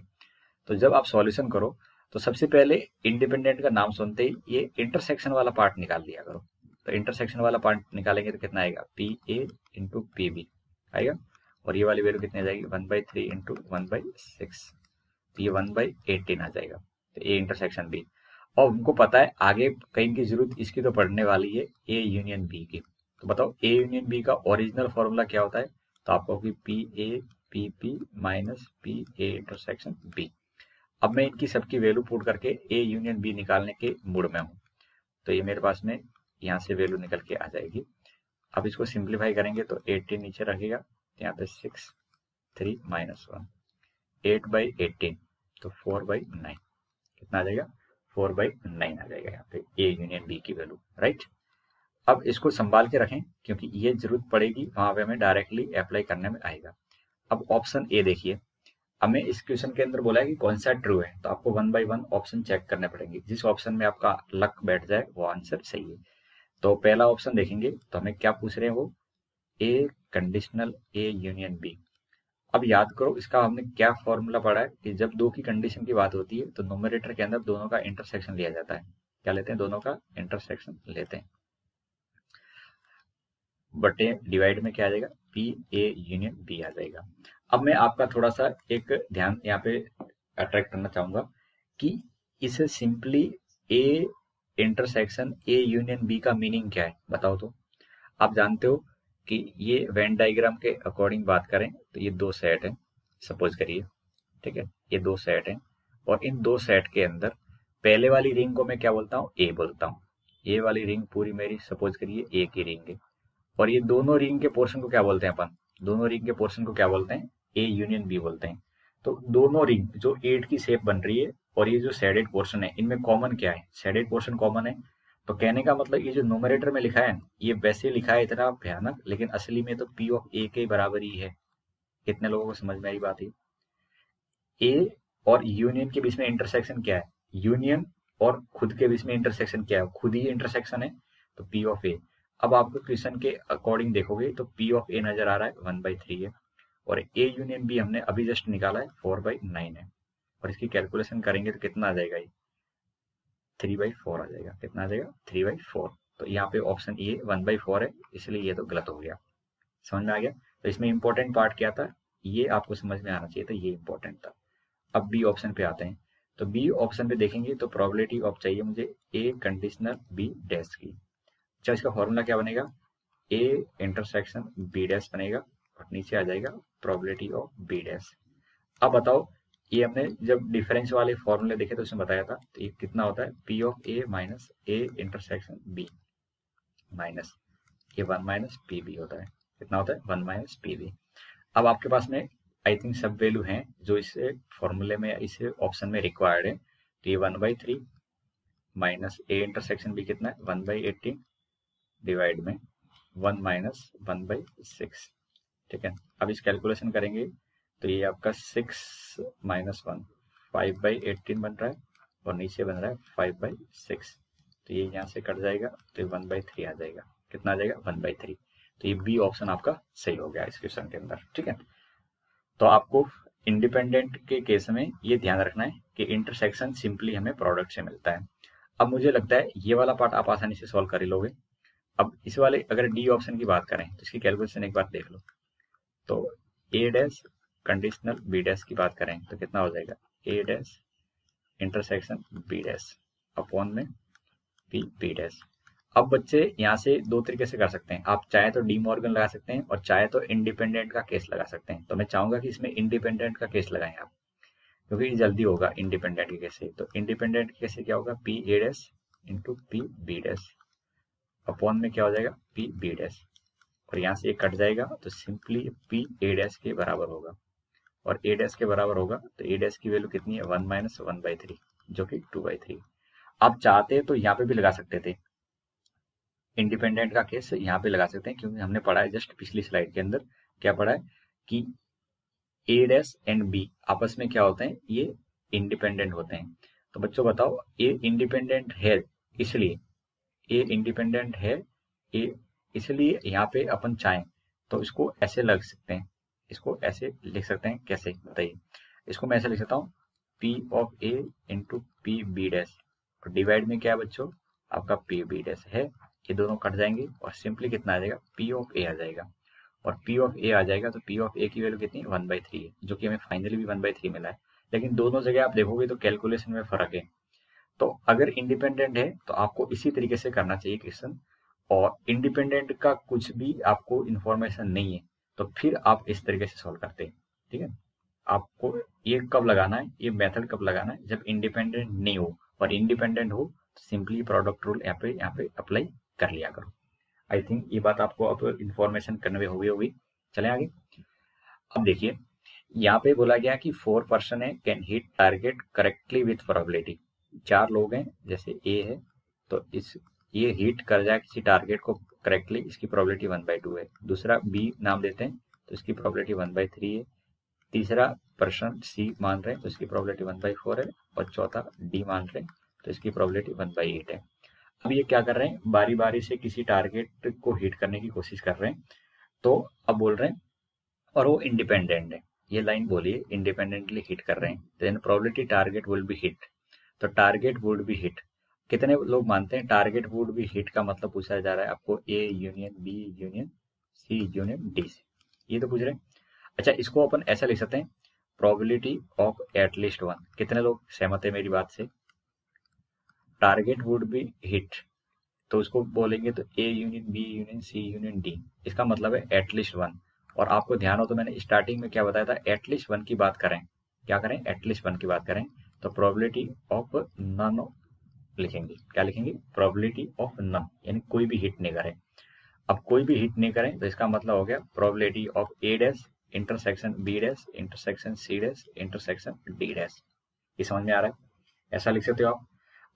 तो जब आप सॉल्यूशन करो तो सबसे पहले इंडिपेंडेंट का नाम सुनते ही ये इंटरसेक्शन वाला पार्ट निकाल दिया करो। तो इंटरसेक्शन वाला पार्ट निकालेंगे तो कितना आएगा, P A into P B आएगा, और ये वाली वैल्यू कितनी आ जाएगी, 1/3 इंटू 1/6, तो ये 1/18 आ जाएगा। तो ए इंटरसेक्शन बी, और उनको पता है आगे कहीं की जरूरत इसकी तो पढ़ने वाली है ए यूनियन बी की। तो बताओ ए यूनियन बी का ओरिजिनल फॉर्मूला क्या होता है, तो आपको P A P P minus P A intersection B. अब मैं इनकी सबकी वैल्यू पुट करके ए यूनियन बी निकालने के मूड में हूँ। तो ये मेरे पास में यहाँ से वैल्यू निकल के आ जाएगी। अब इसको सिंप्लीफाई करेंगे तो 18 नीचे रखेगा, तो यहाँ पे 6 3 माइनस 1 8/18, तो 4/9 कितना आ जाएगा, 4/9 आ जाएगा यहाँ पे ए यूनियन बी की वैल्यू, राइट। अब इसको संभाल के रखें क्योंकि ये जरूरत पड़ेगी, वहां पे हमें डायरेक्टली अप्लाई करने में आएगा। अब ऑप्शन ए देखिए, हमें इस क्वेश्चन के अंदर बोला है कि कौन सा ट्रू है, तो आपको 1 बाय 1 ऑप्शन चेक करने पड़ेंगे, जिस ऑप्शन में आपका लक बैठ जाए वो आंसर सही है। तो पहला ऑप्शन देखेंगे तो हमें क्या पूछ रहे हैं, वो ए कंडीशनल ए यूनियन बी। अब याद करो इसका हमने क्या फॉर्मूला पढ़ा है कि जब दो की कंडीशन की बात होती है तो न्यूमरेटर के अंदर दोनों का इंटरसेक्शन लिया जाता है। क्या लेते हैं, दोनों का इंटरसेक्शन लेते हैं, बटे डिवाइड में क्या आ जाएगा, पी ए यूनियन बी आ जाएगा। अब मैं आपका थोड़ा सा एक ध्यान यहाँ पे अट्रैक्ट करना चाहूंगा कि इसे simply A intersection A union B का मीनिंग क्या है, बताओ तो। आप जानते हो कि ये वेन डायग्राम के अकॉर्डिंग बात करें तो ये 2 सेट है, सपोज करिए, ठीक है, ये 2 सेट है, और इन 2 सेट के अंदर पहले वाली रिंग को मैं क्या बोलता हूँ, ए बोलता हूँ। ये वाली रिंग पूरी मेरी सपोज करिए ए की रिंग है, और ये दोनों रिंग के पोर्शन को क्या बोलते हैं अपन, दोनों रिंग के पोर्शन को क्या बोलते हैं, ए यूनियन बी बोलते हैं। तो दोनों रिंग जो 8 की शेप बन रही है और ये जो शेडेड पोर्शन है, इनमें कॉमन क्या है, शेडेड पोर्शन कॉमन है। तो कहने का मतलब ये जो न्यूमरेटर में लिखा है ये वैसे लिखा है इतना भयानक, लेकिन असली में तो पी ऑफ ए के बराबर ही है। कितने लोगों को समझ में आई बात है। ए और यूनियन के बीच में इंटरसेक्शन क्या है, यूनियन और खुद के बीच में इंटरसेक्शन क्या है, खुद ही इंटरसेक्शन है, तो पी ऑफ ए। अब आपको क्वेश्चन के अकॉर्डिंग देखोगे तो पी ऑफ ए नजर आ रहा है 1/3 है, और ए यूनियन बी हमने अभी जस्ट निकाला है 4/9 है, और इसकी कैलकुलेशन करेंगे तो कितना आ जाएगा, ये 3/4 आ जाएगा। कितना आ जाएगा, 3/4। तो यहाँ पे ऑप्शन ए 1/4 है, इसलिए ये तो गलत हो गया। समझ में आ गया। तो इसमें इंपॉर्टेंट पार्ट क्या था, ये आपको समझ में आना चाहिए था, ये इंपॉर्टेंट था। अब बी ऑप्शन पे आते हैं, तो बी ऑप्शन पे देखेंगे तो प्रोबेबिलिटी ऑफ चाहिए मुझे ए कंडीशनल बी डैश की। अच्छा, इसका फॉर्मूला क्या बनेगा, ए इंटरसेक्शन बी डैश बनेगा, और नीचे आ जाएगा प्रोबेबिलिटी ऑफ बी डैश। अब बताओ, ये हमने जब डिफरेंस वाले फॉर्मूले देखे तो उसमें बताया था, तो ये कितना होता है, P of A minus A intersection B minus ये 1 माइनस पी बी होता है। कितना होता है, 1 माइनस पी बी। अब आपके पास में आई थिंक सब वैल्यू हैं जो इस फॉर्मूले में, इस ऑप्शन में रिक्वायर्ड है। तो ये 1/3 माइनस ए इंटरसेक्शन बी कितना है, 1/18 डिवाइड में 1 माइनस 1/6, ठीक है। अब इस कैलकुलेशन करेंगे तो ये आपका 6 माइनस 1 5/18 बन रहा है, और नीचे बन रहा है 5/6, तो ये यहाँ से कट जाएगा तो ये 1/3 आ जाएगा। कितना आ जाएगा, 1/3। तो ये बी ऑप्शन आपका सही हो गया इस क्वेश्चन के अंदर, ठीक है। तो आपको इंडिपेंडेंट के केस में ये ध्यान रखना है कि इंटरसेक्शन सिंपली हमें प्रोडक्ट से मिलता है। अब मुझे लगता है ये वाला पार्ट आप आसानी से सॉल्व कर ही लोगे। अब इस वाले अगर डी ऑप्शन की बात करें तो इसकी कैलकुलेशन एक बार देख लो। तो A dash conditional B dash की बात करें तो कितना हो जाएगा, A dash intersection B dash upon में पी बी डैश। अब बच्चे यहाँ से 2 तरीके से कर सकते हैं, आप चाहे तो डी मॉर्गन लगा सकते हैं और चाहे तो इंडिपेंडेंट का केस लगा सकते हैं। तो मैं चाहूंगा कि इसमें इंडिपेंडेंट का केस लगाएं आप, क्योंकि जल्दी होगा इंडिपेंडेंट के केस से। तो इंडिपेंडेंट के केस से क्या होगा, P A dash into P B dash upon में क्या हो जाएगा, पी बी डैश, और यहाँ से एक कट जाएगा तो सिंपली पी ए डैश के बराबर होगा। और ए डैश के बराबर होगा, तो ए डैश की वैल्यू कितनी है 1 माइनस 1/3 जो कि 2/3। आप चाहते तो यहाँ पे भी लगा सकते थे, इंडिपेंडेंट का केस यहाँ पे लगा सकते हैं, क्योंकि हमने पढ़ा है जस्ट पिछली स्लाइड के अंदर क्या पढ़ा है कि ए डैश एंड बी आपस में क्या होते हैं, ये इंडिपेंडेंट होते हैं। तो बच्चों बताओ, ए इंडिपेंडेंट है इसलिए, ए इंडिपेंडेंट है ए इसलिए यहाँ पे अपन चाहें तो इसको ऐसे लग सकते हैं, इसको ऐसे लिख सकते हैं। कैसे बताइए? इसको मैं ऐसे लिख सकता हूँ P of A into P B dash, और डिवाइड में क्या है बच्चों, आपका पी बी डैश है। ये दोनों कट जाएंगे और सिंपली कितना आ जाएगा, पी ऑफ ए आ जाएगा। और पी ऑफ ए आ जाएगा तो पी ऑफ ए की वैल्यू कितनी 1/3 है, जो कि हमें फाइनली भी 1/3 मिला है। लेकिन दोनों जगह आप देखोगे तो कैलकुलेशन में फर्क है। तो अगर इंडिपेंडेंट है तो आपको इसी तरीके से करना चाहिए क्वेश्चन, और इंडिपेंडेंट का कुछ भी आपको इंफॉर्मेशन नहीं है तो फिर आप इस तरीके से सॉल्व करते हैं। ठीक है, आपको ये कब लगाना है, ये मेथड कब लगाना है, जब इंडिपेंडेंट नहीं हो, और इंडिपेंडेंट हो तो सिंपली प्रोडक्ट रूल यहाँ पे अप्लाई कर लिया करो। आई थिंक ये बात आपको अब इंफॉर्मेशन कन्वे होगी। चले आगे। अब देखिए, यहाँ पे बोला गया कि 4 पर्सन है can hit target correctly with probability. 4 लोग हैं, जैसे ए है तो इस ये हिट कर जाए किसी टारगेट को करेक्टली, इसकी प्रोबेबिलिटी 1/2 है। दूसरा बी नाम देते हैं तो इसकी प्रोबेबिलिटी 1/3 है। तीसरा पर्सन सी मान रहे हैं तो इसकी प्रोबेबिलिटी 1/4 है। और चौथा डी मान रहे हैं तो इसकी प्रोबेबिलिटी 1/8 है। अब ये क्या कर रहे हैं, बारी बारी से किसी टारगेट को हिट करने की कोशिश कर रहे हैं। तो अब बोल रहे हैं और वो इंडिपेंडेंट है, ये लाइन बोलिए इंडिपेंडेंटली हिट कर रहे हैं, then probability target will be hit. तो टारगेट वुड बी हिट, कितने लोग मानते हैं टारगेट वुड बी हिट का मतलब पूछा जा रहा है आपको A union B union C union D से, ये तो पूछ रहे हैं। अच्छा, इसको अपन ऐसा लिख सकते हैं प्रोबेबिलिटी ऑफ एटलीस्ट 1। कितने लोग सहमत है मेरी बात से? टारगेट वुड बी हिट तो उसको बोलेंगे तो A union B union C union D, इसका मतलब है एटलीस्ट 1। और आपको ध्यान हो तो मैंने स्टार्टिंग में क्या बताया था, एटलीस्ट 1 की बात करें, क्या करें, एटलीस्ट 1 की बात करें तो प्रोबेबिलिटी ऑफ नन लिखेंगे। क्या लिखेंगे? प्रोबेबिलिटी ऑफ नन, यानी कोई भी हिट नहीं करें। अब कोई भी हिट नहीं करें तो इसका मतलब हो गया probability of A dash intersection B dash intersection C dash intersection D dash. ये समझ में आ रहा है? ऐसा लिख सकते हो आप।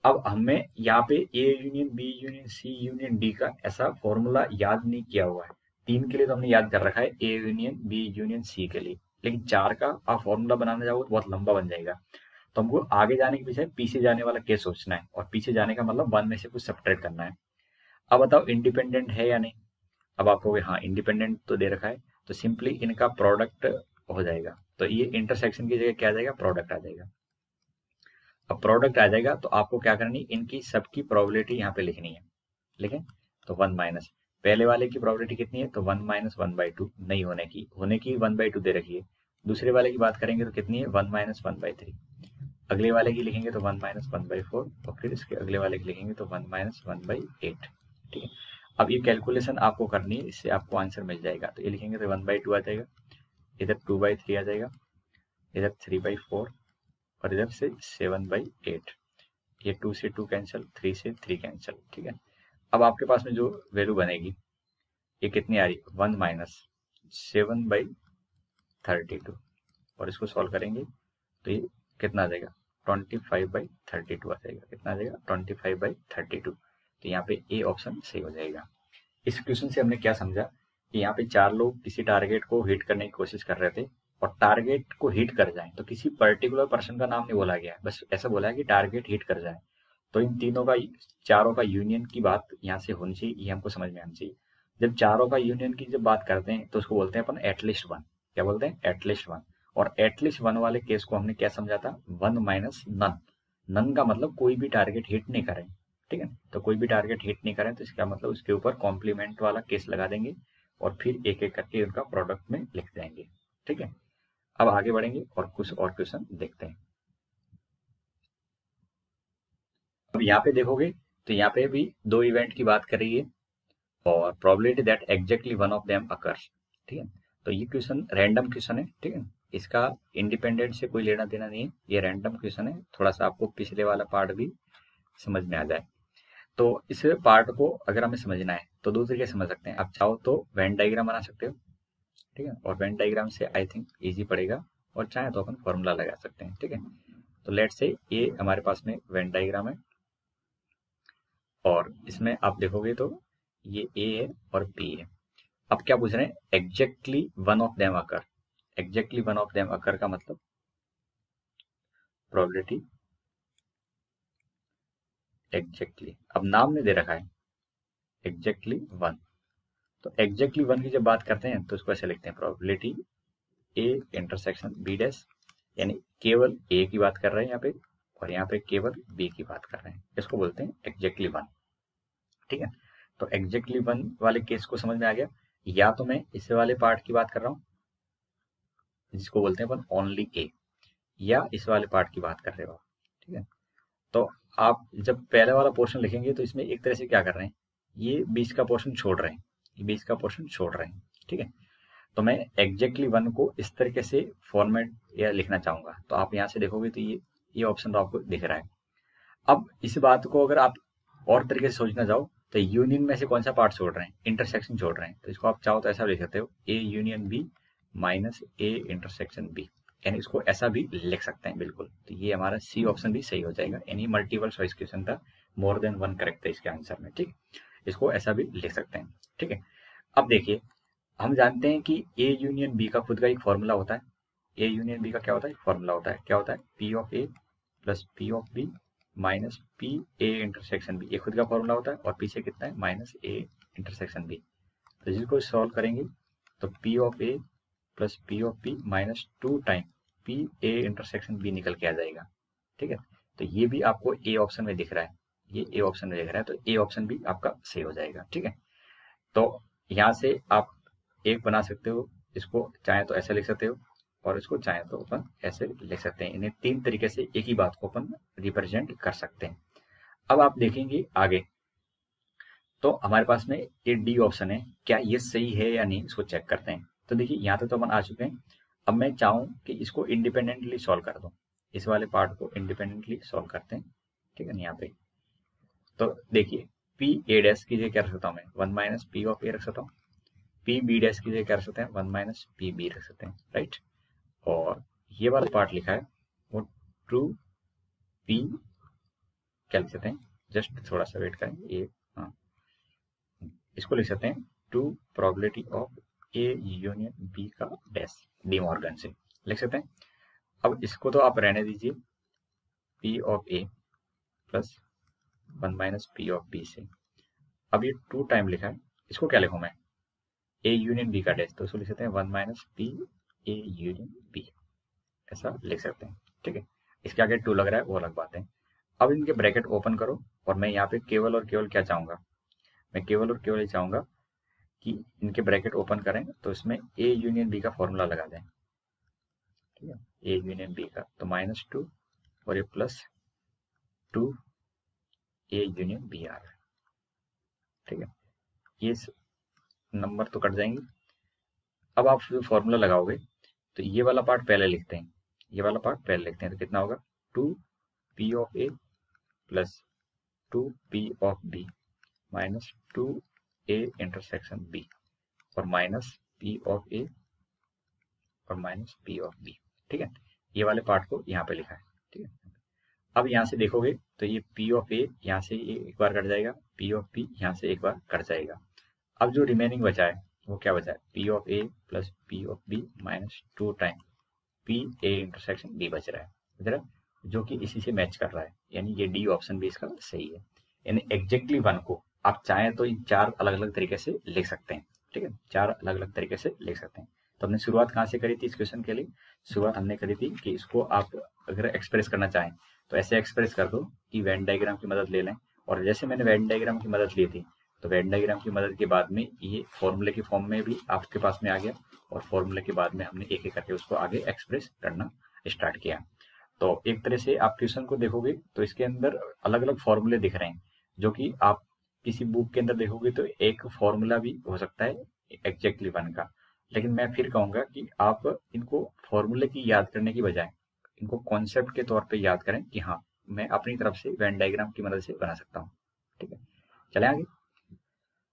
अब हमें यहाँ पे A union B union C union D का ऐसा फॉर्मूला याद नहीं किया हुआ है। 3 के लिए तो हमने याद कर रखा है, A union B union C के लिए, लेकिन 4 का आप फॉर्मूला बनाने जाओगे तो बहुत लंबा बन जाएगा। तो हमको आगे जाने के पीछे पीछे जाने वाला केस सोचना है, और पीछे जाने का मतलब 1 में से कुछ सब्ट्रैक्ट करना है। अब बताओ इंडिपेंडेंट है या नहीं? अब आप कहोगे हाँ इंडिपेंडेंट तो दे रखा है, तो सिंपली इनका प्रोडक्ट हो जाएगा। तो ये इंटरसेक्शन की जगह क्या आ जाएगा, प्रोडक्ट आ जाएगा। अब प्रोडक्ट आ जाएगा तो आपको क्या करनी, इनकी सबकी प्रोबेबिलिटी यहाँ पे लिखनी है। लिखें तो 1 माइनस पहले वाले की प्रोबेबिलिटी कितनी है, तो 1 माइनस 1/2 नहीं होने की 1/2 दे रखी है। दूसरे वाले की बात करेंगे तो कितनी है, 1 माइनस 1/3। अगले वाले की लिखेंगे तो 1 माइनस 1/4, और फिर इसके अगले वाले की लिखेंगे तो 1 माइनस 1/8। ठीक है, अब ये कैलकुलेशन आपको करनी है, इससे आपको आंसर मिल जाएगा। तो ये लिखेंगे तो 1/2 आ जाएगा, इधर 2/3 आ जाएगा, इधर 3/4, और इधर से 7/8। ये 2 से 2 कैंसिल, 3 से 3 कैंसिल। ठीक है, अब आपके पास में जो वैल्यू बनेगी ये कितनी आ रही है, 1 माइनस 7/32, और इसको सॉल्व करेंगे तो ये कितना आ जाएगा, 25/32 आ जाएगा। कितना आ जाएगा, 25/32। तो यहाँ पे ए ऑप्शन सही हो जाएगा। इस क्वेश्चन से हमने क्या समझा कि यहाँ पे 4 लोग किसी टारगेट को हिट करने की कोशिश कर रहे थे, और टारगेट को हिट कर जाए तो किसी पर्टिकुलर पर्सन का नाम नहीं बोला गया है, बस ऐसा बोला है कि टारगेट हिट कर जाए। तो इन तीनों का, चारों का यूनियन की बात यहाँ से होनी चाहिए, ये हमको समझ में आनी चाहिए। जब चारों का यूनियन की जब बात करते हैं तो उसको बोलते हैं अपन एटलीस्ट 1। क्या बोलते हैं, एटलीस्ट 1। और एटलीस्ट 1 वाले केस को हमने क्या समझा था, 1 माइनस नन। नन का मतलब कोई भी टारगेट हिट नहीं करें। ठीक है, तो कोई भी टारगेट हिट नहीं करें तो इसका मतलब उसके ऊपर कॉम्प्लीमेंट वाला केस लगा देंगे, और फिर एक एक करके उनका प्रोडक्ट में लिख देंगे। ठीक है, अब आगे बढ़ेंगे और कुछ और क्वेश्चन देखते हैं। अब यहाँ पे देखोगे तो यहाँ पे भी 2 इवेंट की बात कर रही है, और probability that exactly one of them occurs. ठीक है, तो ये क्वेश्चन रैंडम क्वेश्चन है। ठीक है, इसका इंडिपेंडेंट से कोई लेना देना नहीं है, ये रैंडम क्वेश्चन है। थोड़ा सा आपको पिछले वाला पार्ट भी समझ में आ जाए। तो इस पार्ट को अगर हमें समझना है तो 2 तरीके समझ सकते हैं। आप चाहो तो वेन डायग्राम बना सकते हो, ठीक है, और वेन डायग्राम से आई थिंक ईजी पड़ेगा, और चाहे तो अपन फॉर्मूला लगा सकते हैं। ठीक है, तो लेट से ये हमारे पास में वेन डायग्राम है और इसमें आप देखोगे तो ये ए है और बी है। अब क्या पूछ रहे हैं, exactly one of them occur. Exactly one of them occur का मतलब प्रोबेबिलिटी एग्जैक्टली, अब नाम ने दे रखा है एग्जैक्टली वन, तो एग्जैक्टली वन की जब बात करते हैं तो इसको ऐसे लिखते हैं probability A intersection B dash, यानी केवल ए की बात कर रहे हैं यहाँ पे और यहाँ पे केवल बी की बात कर रहे हैं, इसको बोलते हैं एग्जैक्टली वन। ठीक है, तो एग्जैक्टली वन वाले केस को समझ में आ गया। या तो मैं इस वाले पार्ट की बात कर रहा हूँ जिसको बोलते हैं अपन ओनली ए, या इस वाले पार्ट की बात कर रहे हो आप। ठीक है, तो आप जब पहले वाला पोर्शन लिखेंगे तो इसमें एक तरह से क्या कर रहे हैं, ये बीच का पोर्शन छोड़ रहे हैं, ये बीच का पोर्शन छोड़ रहे हैं। ठीक है, तो मैं एग्जैक्टली वन को इस तरीके से फॉर्मेट या लिखना चाहूंगा, तो आप यहाँ से देखोगे तो ये ऑप्शन तो आपको दिख रहा है। अब इस बात को अगर आप और तरीके से सोचना जाओ तो यूनियन में से कौन सा पार्ट छोड़ रहे हैं, इंटरसेक्शन छोड़ रहे हैं, तो इसको आप चाहो तो ऐसा लिख सकते हो A union B minus A intersection B, यानी इसको ऐसा भी लिख सकते हैं बिल्कुल। तो ये हमारा सी ऑप्शन भी सही हो जाएगा, यानी मल्टीपल चॉइस क्वेश्चन था, मोर देन वन करेक्ट है इसके आंसर में। ठीक, इसको ऐसा भी लिख सकते हैं। ठीक है, अब देखिए हम जानते हैं कि ए यूनियन बी का खुद का एक फॉर्मूला होता है। ए यूनियन बी का क्या होता है, फॉर्मूला होता है, क्या होता है, P of A plus P of B minus P A intersection B, ये खुद का फॉर्मूला होता है और पीछे कितना है माइनस ए इंटरसेक्शन बी। तो जिसको सॉल्व करेंगे तो P of A plus P of B minus 2 time P A intersection B निकल के आ जाएगा। ठीक है, तो ये भी आपको ए ऑप्शन में दिख रहा है, ये ए ऑप्शन में दिख रहा है, तो ए ऑप्शन भी आपका सही हो जाएगा। ठीक है, तो यहाँ से आप एक बना सकते हो, इसको चाहे तो ऐसे लिख सकते हो और इसको चाहे तो अपन ऐसे लिख सकते हैं। इन्हें तीन तरीके से एक ही बात को अपन रिप्रेजेंट कर सकते हैं। अब आप देखेंगे आगे तो हमारे पास में ये डी ऑप्शन है, क्या ये सही है या नहीं, इसको चेक करते हैं। तो देखिए यहाँ तक तो अपन आ चुके हैं। अब मैं चाहूँ कि इसको इंडिपेंडेंटली सॉल्व कर दूँ, इस वाले पार्ट को इंडिपेंडेंटली सॉल्व करते हैं। ठीक है ना, यहाँ पे तो देखिए पी ए डैश की जगह क्या रख सकता हूँ मैं, वन माइनस पी ऑफ ए रख सकता हूँ, पी बी डैश की जगह क्या रख सकते हैं, वन माइनस पी बी रख सकते हैं, राइट। और ये वाला पार्ट लिखा है वो ट्रू पी क्या लिख सकते हैं, जस्ट थोड़ा सा वेट करें, ये हाँ इसको लिख सकते हैं two probability of A union B का डैश, डी मॉर्गन से लिख सकते हैं। अब इसको तो आप रहने दीजिए P of A plus one minus P of B से। अब ये 2 टाइम लिखा है, इसको क्या लिखूं मैं, ए यूनियन बी का डैश, तो इसको लिख सकते हैं one minus P A union B, ऐसा लिख सकते हैं। ठीक है, इसके आगे 2 लग रहा है वो अलग बात है। अब इनके ब्रैकेट ओपन करो और मैं यहाँ पे केवल और केवल क्या चाहूंगा, मैं केवल और केवल ये चाहूंगा कि इनके ब्रैकेट ओपन करें तो इसमें ए यूनियन बी का फॉर्मूला लगा दें। ठीक है, ए यूनियन बी का, तो माइनस 2 और ये प्लस 2 ए यूनियन बी आ रहा है। ठीक है, ये नंबर तो कट जाएंगे। अब आप फॉर्मूला लगाओगे तो ये वाला पार्ट पहले लिखते हैं, ये वाला पार्ट पहले लिखते हैं, तो कितना होगा 2 P of A plus 2 P of B minus 2 A intersection B और माइनस पी ऑफ ए और माइनस पी ऑफ बी। ठीक है, ये वाले पार्ट को यहाँ पे लिखा है। ठीक है, अब यहाँ से देखोगे तो ये पी ऑफ ए यहाँ से ये एक बार कट जाएगा, पी ऑफ बी यहाँ से एक बार कट जाएगा। अब जो रिमेनिंग बचा है वो क्या बचा है, P of A plus P of B minus 2 time P A intersection B बच रहा है, जो कि इसी से मैच कर रहा है, यानी ये डी ऑप्शन भी इसका सही है। यानी एग्जैक्टली वन को आप चाहें तो इन 4 अलग अलग तरीके से लिख सकते हैं। ठीक है, 4 अलग अलग तरीके से लिख सकते हैं। तो हमने शुरुआत कहाँ से करी थी इस क्वेश्चन के लिए, शुरुआत हमने करी थी कि इसको आप अगर एक्सप्रेस करना चाहें तो ऐसे एक्सप्रेस कर दो कि वेन डायग्राम की मदद ले लें, और जैसे मैंने वेन डायग्राम की मदद ली थी तो वेन डायग्राम की मदद के बाद में ये फॉर्मूले के फॉर्म में भी आपके पास में आ गया, और फॉर्मूले के बाद में हमने एक एक करके उसको आगे एक्सप्रेस करना स्टार्ट किया। तो एक तरह से आप क्वेश्चन को देखोगे तो इसके अंदर अलग अलग फॉर्मूले दिख रहे हैं, जो कि आप किसी बुक के अंदर देखोगे तो एक फॉर्मूला भी हो सकता है एग्जैक्टली वन का, लेकिन मैं फिर कहूंगा कि आप इनको फॉर्मूले की याद करने की बजाय इनको कॉन्सेप्ट के तौर पे याद करें कि हाँ मैं अपनी तरफ से वेन डायग्राम की मदद से बना सकता हूँ। ठीक है, चले आगे।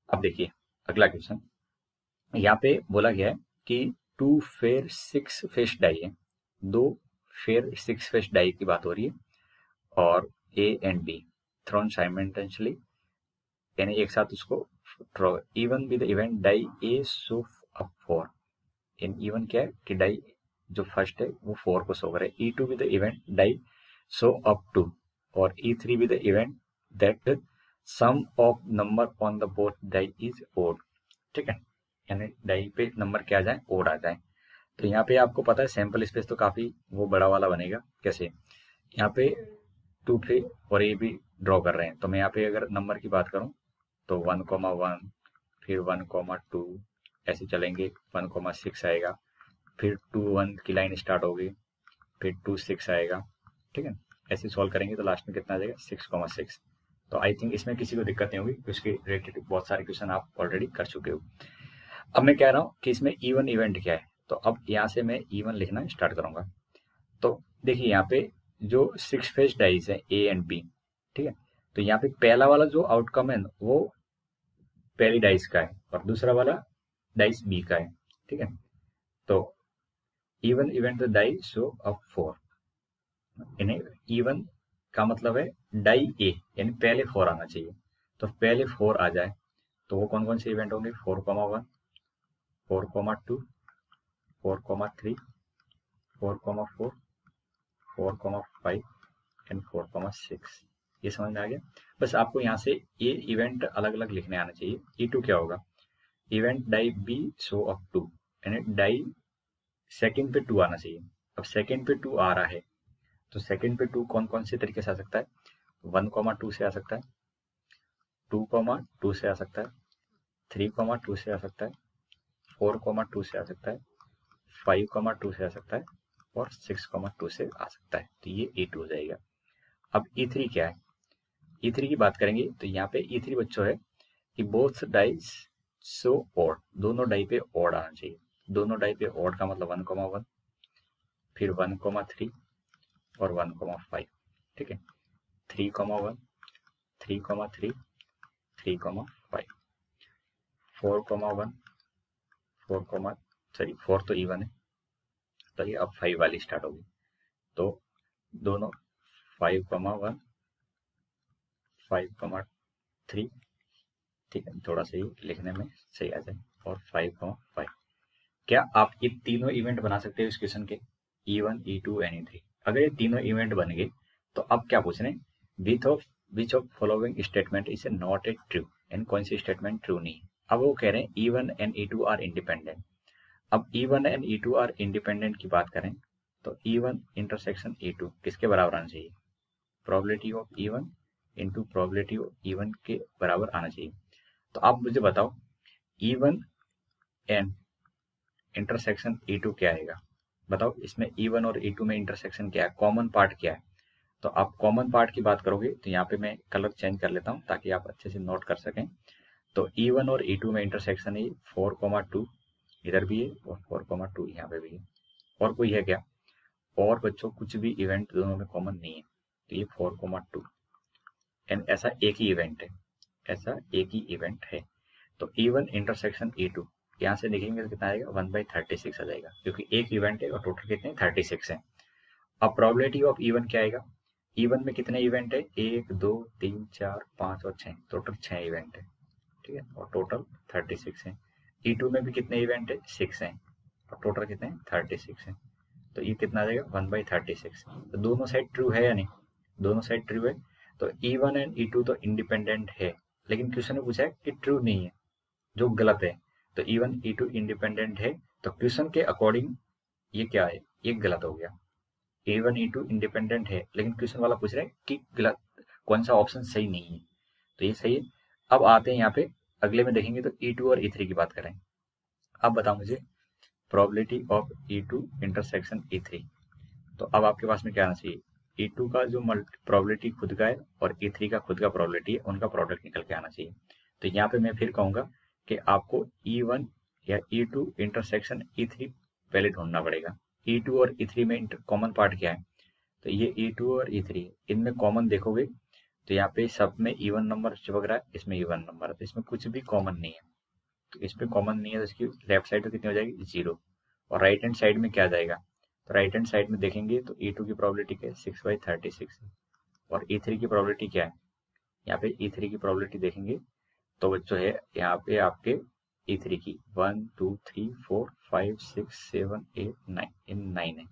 अब देखिए अगला क्वेश्चन, यहाँ पे बोला गया है कि 2 फेयर 6 फिश डाई है, दो फिर 6 फेस डाई की बात हो रही है और A and B thrown simultaneously, यानी एक साथ उसको throw, even with event die A show up 4। इन इवन क्या है कि डाई जो फर्स्ट है वो 4 को शो करे। E2 with event die show up 2 और E3 with event that sum of number on the both die is odd. ठीक है, यानी डाई पे नंबर क्या आ जाए, ओड आ जाए। तो यहाँ पे आपको पता है सैंपल स्पेस तो काफी वो बड़ा वाला बनेगा। कैसे, यहाँ पे 2 3 और ये भी ड्रॉ कर रहे हैं, तो मैं यहाँ पे अगर नंबर की बात करूं तो 1,1 फिर 1,2 ऐसे चलेंगे, 1,6 आएगा, फिर 2 1 की लाइन स्टार्ट होगी, फिर 2 6 आएगा। ठीक है, ऐसे सॉल्व करेंगे तो लास्ट में कितना आ जाएगा, 6,6। तो आई थिंक इसमें किसी को दिक्कत नहीं होगी, उसके रिलेटेड बहुत सारे क्वेश्चन आप ऑलरेडी कर चुके हो। अब मैं कह रहा हूँ कि इसमें इवन इवेंट क्या है, तो अब यहाँ से मैं इवन लिखना स्टार्ट करूंगा। तो देखिए यहाँ पे जो 6 फेस डाइस है A एंड B, ठीक है, तो यहाँ पे पहला वाला जो आउटकम है वो पहली डाइस का है और दूसरा वाला डाइस B का है। ठीक है, तो even event the die show up 4, इन्हें इवन का मतलब है डाई A, यानी पहले 4 आना चाहिए। तो पहले 4 आ जाए तो वो कौन कौन से इवेंट होंगे, 4,1 4,2 4,3 4,4 4,5 एंड 4,6। ये समझ में आ गया। बस आपको यहाँ से ये इवेंट अलग अलग लिखने आना चाहिए। E2 क्या होगा, event die B show up 2, यानी डाई सेकंड पे 2 आना चाहिए। अब सेकंड पे 2 आ रहा है तो सेकंड पे 2 कौन कौन से तरीके से आ सकता है, 1,2 से आ सकता है, 2,2 से आ सकता है, 3,2 से आ सकता है, 4,2 से आ सकता है, 5,2 से आ सकता है और 6,2 से आ सकता है। तो ये E2 हो जाएगा। अब E3 क्या है, E3 की बात करेंगे तो यहाँ पे E3 बच्चों है कि बोथ डाइस सो ऑड, दोनों डाई पे ऑड आना चाहिए। दोनों डाई पे ऑड का मतलब 1,1 फिर 1,3 और 1,5। ठीक है, 3,1 3,3 3,5 4,1 4 तो इवन है, तो ये अब 5 वाली स्टार्ट होगी। तो दोनों 5,1 5,3, ठीक है, थोड़ा सा ही लिखने में सही आ जाए, और 5,5। क्या आप ये तीनों इवेंट बना सकते हो इस क्वेश्चन के, E1 E2 एंड E3? अगर ये तीनों इवेंट बन गए तो अब क्या पूछ रहे हैं, which of following statement is not a true, and कौन सी स्टेटमेंट ट्रू नहीं है। अब वो कह रहे हैं E1 and E2 are independent. अब E1 and E2 are independent की बात करें तो E1 इंटरसेक्शन E2 किसके बराबर आना चाहिए, probability of E1 into probability of E1 के बराबर आना चाहिए। तो आप मुझे बताओ E1 एंड इंटरसेक्शन E2 क्या आएगा, बताओ इसमें E1 और E2 में इंटरसेक्शन क्या है, कॉमन पार्ट क्या है। तो आप कॉमन पार्ट की बात करोगे तो यहाँ पे मैं कलर चेंज कर लेता हूँ ताकि आप अच्छे से नोट कर सकें। तो E1 और E2 में इंटरसेक्शन है 4,2, इधर भी है, और 4,2 यहाँ पे भी है। और कोई है क्या, और बच्चों कुछ भी इवेंट दोनों में कॉमन नहीं है। तो ये 4,2 एंड ऐसा एक ही इवेंट है, ऐसा एक ही इवेंट है। तो E1 इंटरसेक्शन E2 यहाँ से देखेंगे तो कितना आएगा, 1/36 आ जाएगा, क्योंकि एक इवेंट है और टोटल कितने 36 है। अब प्रोबेबिलिटी ऑफ E1 क्या आएगा, E1 में कितने इवेंट है, 1 2 3 4 5 और 6, टोटल 6 इवेंट है। ठीक है, और टोटल 36 है। E2 में भी कितने इवेंट है, 6 है, और टोटल कितने 36 है। तो ये कितना आ जाएगा, 1/36। तो दोनों साइड ट्रू है या नहीं, दोनों साइड ट्रू है। तो E1 एंड E2 तो इंडिपेंडेंट है, लेकिन क्वेश्चन में पूछा है कि ट्रू नहीं है, जो गलत है। तो E1 E2 इंडिपेंडेंट है, तो क्वेश्चन के अकॉर्डिंग ये क्या है, ये गलत हो गया। E1 E2 इंडिपेंडेंट है, लेकिन क्वेश्चन वाला पूछ रहा है कि गलत कौन सा ऑप्शन सही नहीं है, तो ये सही है। अब आते हैं यहाँ पे अगले में देखेंगे तो E2 और E3 की बात करें। अब बताओ मुझे probability of E2 intersection E3। तो अब आपके पास में क्या आना चाहिए, E2 का जो प्रोबेबिलिटी खुद का है और E3 का खुद का प्रोबेबिलिटी है, उनका प्रोडक्ट निकल के आना चाहिए। तो यहाँ पे मैं फिर कहूंगा कि आपको E1 या E2 इंटरसेक्शन E3 पहले ढूंढना पड़ेगा। E2 और E3 में कॉमन पार्ट क्या है, तो ये E2 और E3 इनमें कॉमन देखोगे तो यहाँ पे सब में इवन नंबर चिपक रहा है, इसमें इवन नंबर है, तो इसमें कुछ भी कॉमन नहीं है। तो इसमें कॉमन नहीं है तो इसकी लेफ्ट साइड तो कितनी हो जाएगी, 0, और राइट हैंड साइड में क्या आ जाएगा, तो राइट हैंड साइड में देखेंगे तो E2 की प्रोबेबिलिटी क्या है 6/36 है, और E3 की प्रोबेबिलिटी क्या है, यहाँ पे E3 की प्रोबेबिलिटी देखेंगे तो बच्चों है यहाँ पे आपके E3 की 1 2 3 4 5 6 7 8 9 इन 9 है,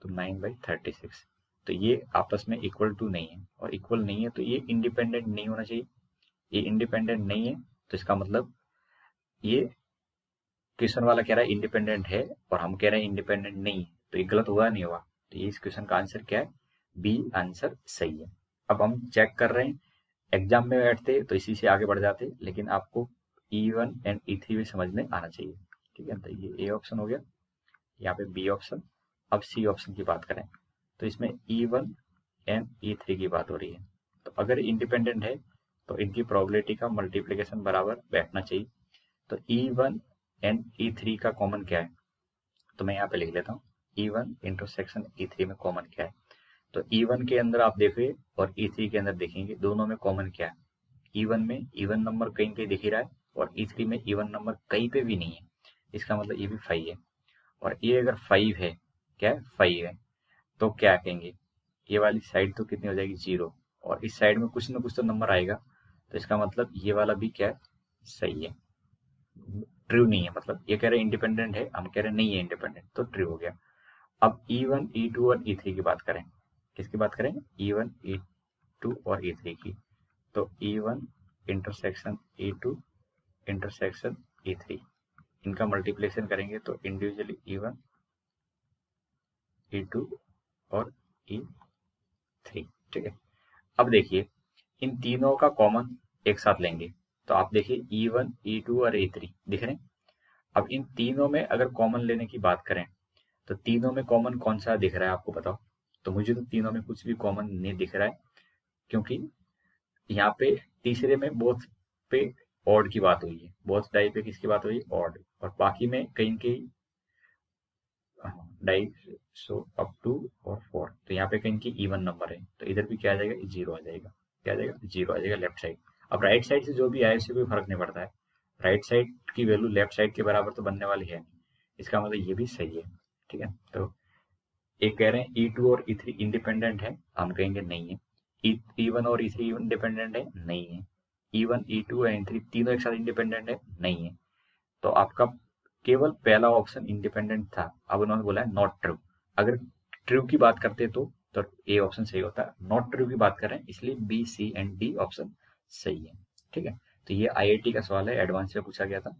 तो 9/36। तो ये आपस में इक्वल टू नहीं है, और इक्वल नहीं है तो ये इंडिपेंडेंट नहीं होना चाहिए। ये इंडिपेंडेंट नहीं है तो इसका मतलब ये क्वेश्चन वाला कह रहा है इंडिपेंडेंट है और हम कह रहे हैं इंडिपेंडेंट नहीं है, तो ये गलत हुआ नहीं हुआ। तो ये इस क्वेश्चन का आंसर क्या है, बी आंसर सही है। अब हम चेक कर रहे हैं, एग्जाम में बैठते तो इसी से आगे बढ़ जाते, लेकिन आपको E1 एंड E3 भी समझ में आना चाहिए, ठीक है। तो ये ए ऑप्शन हो गया, यहाँ पे बी ऑप्शन। अब सी ऑप्शन की बात करें तो इसमें E1 एंड E3 की बात हो रही है। तो अगर इंडिपेंडेंट है तो इनकी प्रोबेबिलिटी का मल्टीप्लिकेशन बराबर बैठना चाहिए। तो E1 एंड E3 का कॉमन क्या है, तो मैं यहाँ पे लिख लेता हूँ E1 इंटरसेक्शन E3 में कॉमन क्या है। तो E1 के अंदर आप देखिए और E3 के अंदर देखेंगे दोनों में कॉमन क्या है। E1 में इवन नंबर कहीं कहीं दिख ही रहा है, और E3 में इवन नंबर कहीं पे भी नहीं है, इसका मतलब ये भी 5 है। और ये अगर 5 है, क्या है 5 है, तो क्या कहेंगे, ये वाली साइड तो कितनी हो जाएगी 0, और इस साइड में कुछ ना कुछ तो नंबर आएगा, तो इसका मतलब ये वाला भी क्या है, सही है, ट्रू नहीं है। मतलब ये कह रहे हैं इंडिपेंडेंट है, हम कह रहे हैं नहीं है इंडिपेंडेंट, तो ट्रू हो गया। अब E1 E2 और E3 की बात करें, किसकी बात करें, E1 E2 और E3 की। तो E1 intersection E2 intersection E3, इनका मल्टीप्लिकेशन करेंगे तो इंडिविजुअली E1 E2 और E3, ठीक है। अब देखिए इन तीनों का कॉमन एक साथ लेंगे, तो आप देखिए E1 E2 और E3 दिख रहे हैं। अब इन तीनों में अगर कॉमन लेने की बात करें तो तीनों में कॉमन कौन सा दिख रहा है आपको बताओ। तो मुझे तो तीनों में कुछ भी कॉमन नहीं दिख रहा है, क्योंकि यहाँ पे तीसरे में बोथ पे ऑड की बात हुई है, बोथ डाई पे किसकी बात हुई है, ऑड, और बाकी में कहीं कहीं डाई सो अप टू और 4, तो यहाँ पे कहीं की इवन नंबर है, तो इधर भी क्या आ जाएगा, 0 आ जाएगा, क्या आ जाएगा, 0 आ जाएगा लेफ्ट साइड। अब राइट साइड से जो भी आए उससे कोई फर्क नहीं पड़ता है, राइट साइड की वैल्यू लेफ्ट साइड के बराबर तो बनने वाली है नहीं, इसका मतलब ये भी सही है, ठीक है। तो एक कह रहे हैं E2 और E3 इंडिपेंडेंट है, हम कहेंगे नहीं है। E1 और E3 इंडिपेंडेंट है, नहीं है। E1 E2 और E3 तीनों एक साथ इंडिपेंडेंट है, नहीं है। तो आपका केवल पहला ऑप्शन इंडिपेंडेंट था, अब उन्होंने बोला है नॉट ट्रू। अगर ट्रू की बात करते तो ए ऑप्शन सही होता है, नॉट ट्रू की बात कर रहे हैं इसलिए B C and D option सही है, ठीक है। तो ये IIT का सवाल है, एडवांस में पूछा गया था।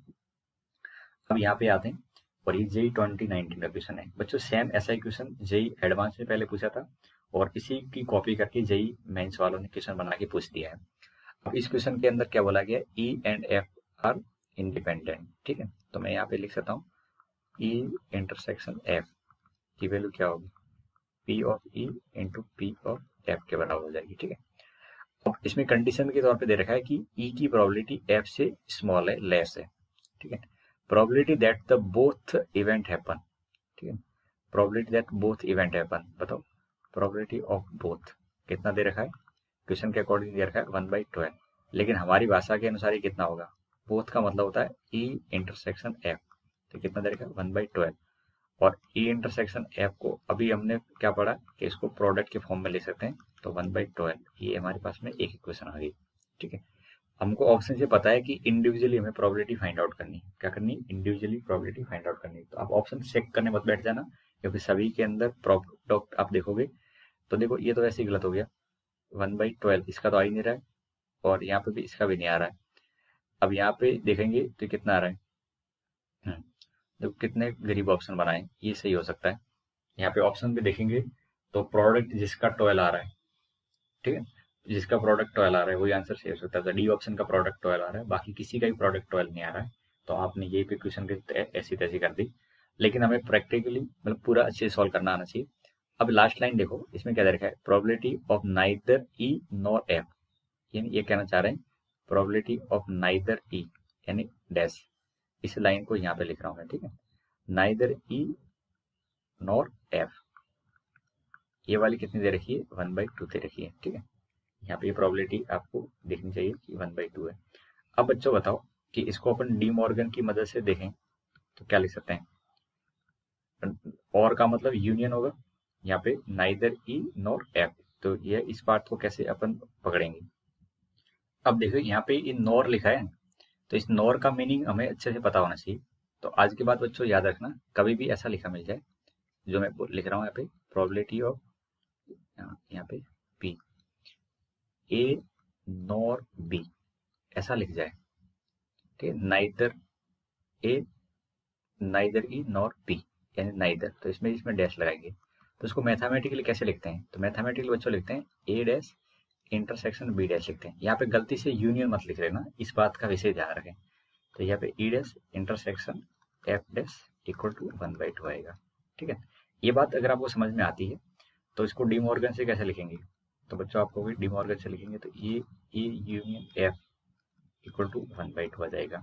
अब यहाँ पे आते हैं, और ये JEE 2019 का क्वेश्चन है बच्चों, सेम ऐसा ही क्वेश्चन JEE एडवांस में पहले पूछा था, और इसी की कॉपी करके JEE मेंस वालों ने क्वेश्चन बना के पूछ दिया है। अब इस क्वेश्चन के अंदर क्या बोला गया, E and F are independent, ठीक है। तो मैं यहाँ पे लिख सकता हूँ E इंटरसेक्शन F की वैल्यू क्या होगी, P of E into P of F के बराबर हो जाएगी, ठीक है। अब इसमें कंडीशन के तौर पे दे रखा है कि E की प्रोबेबिलिटी F से स्मॉल है, लेस है, ठीक है। Probability that the both event happen, ठीक है, probability that both event happen, बताओ प्रोबेबिलिटी ऑफ बोथ कितना दे रखा है, क्वेश्चन के अकॉर्डिंग दे रखा है 1/12, लेकिन हमारी भाषा के अनुसार ये कितना होगा, बोथ का मतलब होता है E इंटरसेक्शन F, तो कितना दे रखा है 1/12, और E इंटरसेक्शन F को अभी हमने क्या पढ़ा कि इसको प्रोडक्ट के फॉर्म में ले सकते हैं, तो 1/12, ये हमारे पास में एक इक्वेशन आ गई, ठीक है। हमको ऑप्शन से पता है कि इंडिविजुअली हमें प्रोबेबिलिटी फाइंड आउट करनी है, क्या करनी है, इंडिविजुअली प्रोबेबिलिटी फाइंड आउट करनी है। तो आप ऑप्शन चेक करने मत बैठ जाना, क्योंकि सभी के अंदर प्रोडक्ट आप देखोगे तो देखो ये तो वैसे ही गलत हो गया, 1/12 इसका तो आ ही नहीं रहा है, और यहाँ पे भी इसका भी नहीं आ रहा है। अब यहाँ पे देखेंगे तो कितना आ रहा है, तो कितने गरीब ऑप्शन बनाए, ये सही हो सकता है। यहाँ पे ऑप्शन पे देखेंगे तो प्रोडक्ट जिसका 12 आ रहा है, ठीक है, जिसका प्रोडक्ट 12 आ रहा है वही आंसर सही हो सकता है। डी ऑप्शन का प्रोडक्ट 12 आ रहा है, बाकी किसी का भी प्रोडक्ट 12 नहीं आ रहा है, तो आपने ये भी क्वेश्चन के ऐसी तैसी कर दी, लेकिन हमें प्रैक्टिकली मतलब पूरा अच्छे से सॉल्व करना आना चाहिए। अब लास्ट लाइन देखो, इसमें क्या दे रखा है, probability of neither E nor F, यानी ये कहना चाह रहे हैं प्रोबेबिलिटी ऑफ नाइदर E यानी डैश, इस लाइन को यहाँ पे लिख रहा हूँ मैं, ठीक है, नाइदर E नॉर F, ये वाली कितनी दे रखी है 1/2 दे रखी है, ठीक है। यहाँ पे ये प्रोबेबिलिटी आपको देखनी चाहिए कि 1/2 है। अब बच्चों बताओ कि इसको अपन डी मॉर्गन की मदद से देखें तो क्या लिख सकते हैं, और का मतलब यूनियन होगा, यहाँ पे नाइदर ई नॉर एफ, तो ये इस पार्ट को कैसे अपन पकड़ेंगे। अब देखो यहाँ पे ये नॉर लिखा है, तो इस नॉर का मीनिंग हमें अच्छे से पता होना चाहिए। तो आज के बाद बच्चों याद रखना, कभी भी ऐसा लिखा मिल जाए, जो मैं लिख रहा हूँ यहाँ पे प्रोबेबिलिटी ऑफ, यहाँ पे बी ए नॉर बी ऐसा लिख जाए, ठीक है, neither A neither E nor be, यानी नाइदर, तो इसमें डैश लगाएंगे। तो इसको मैथमेटिकली कैसे लिखते हैं, तो मैथमेटिकली बच्चों लिखते हैं ए डैश इंटरसेक्शन बी डैश लिखते हैं। यहाँ पे गलती से यूनियन मत लिख लेना, इस बात का विशेष ध्यान रखें। तो यहाँ पे E dash intersection F dash equal to 1/2 आएगा, ठीक है। ये बात अगर आपको समझ में आती है तो इसको डी मॉर्गन से कैसे लिखेंगे, तो बच्चों आपको भी डी मॉर्गन से लिखेंगे, तो ये यूनियन एफ इक्वल टू 1/2 आ जाएगा।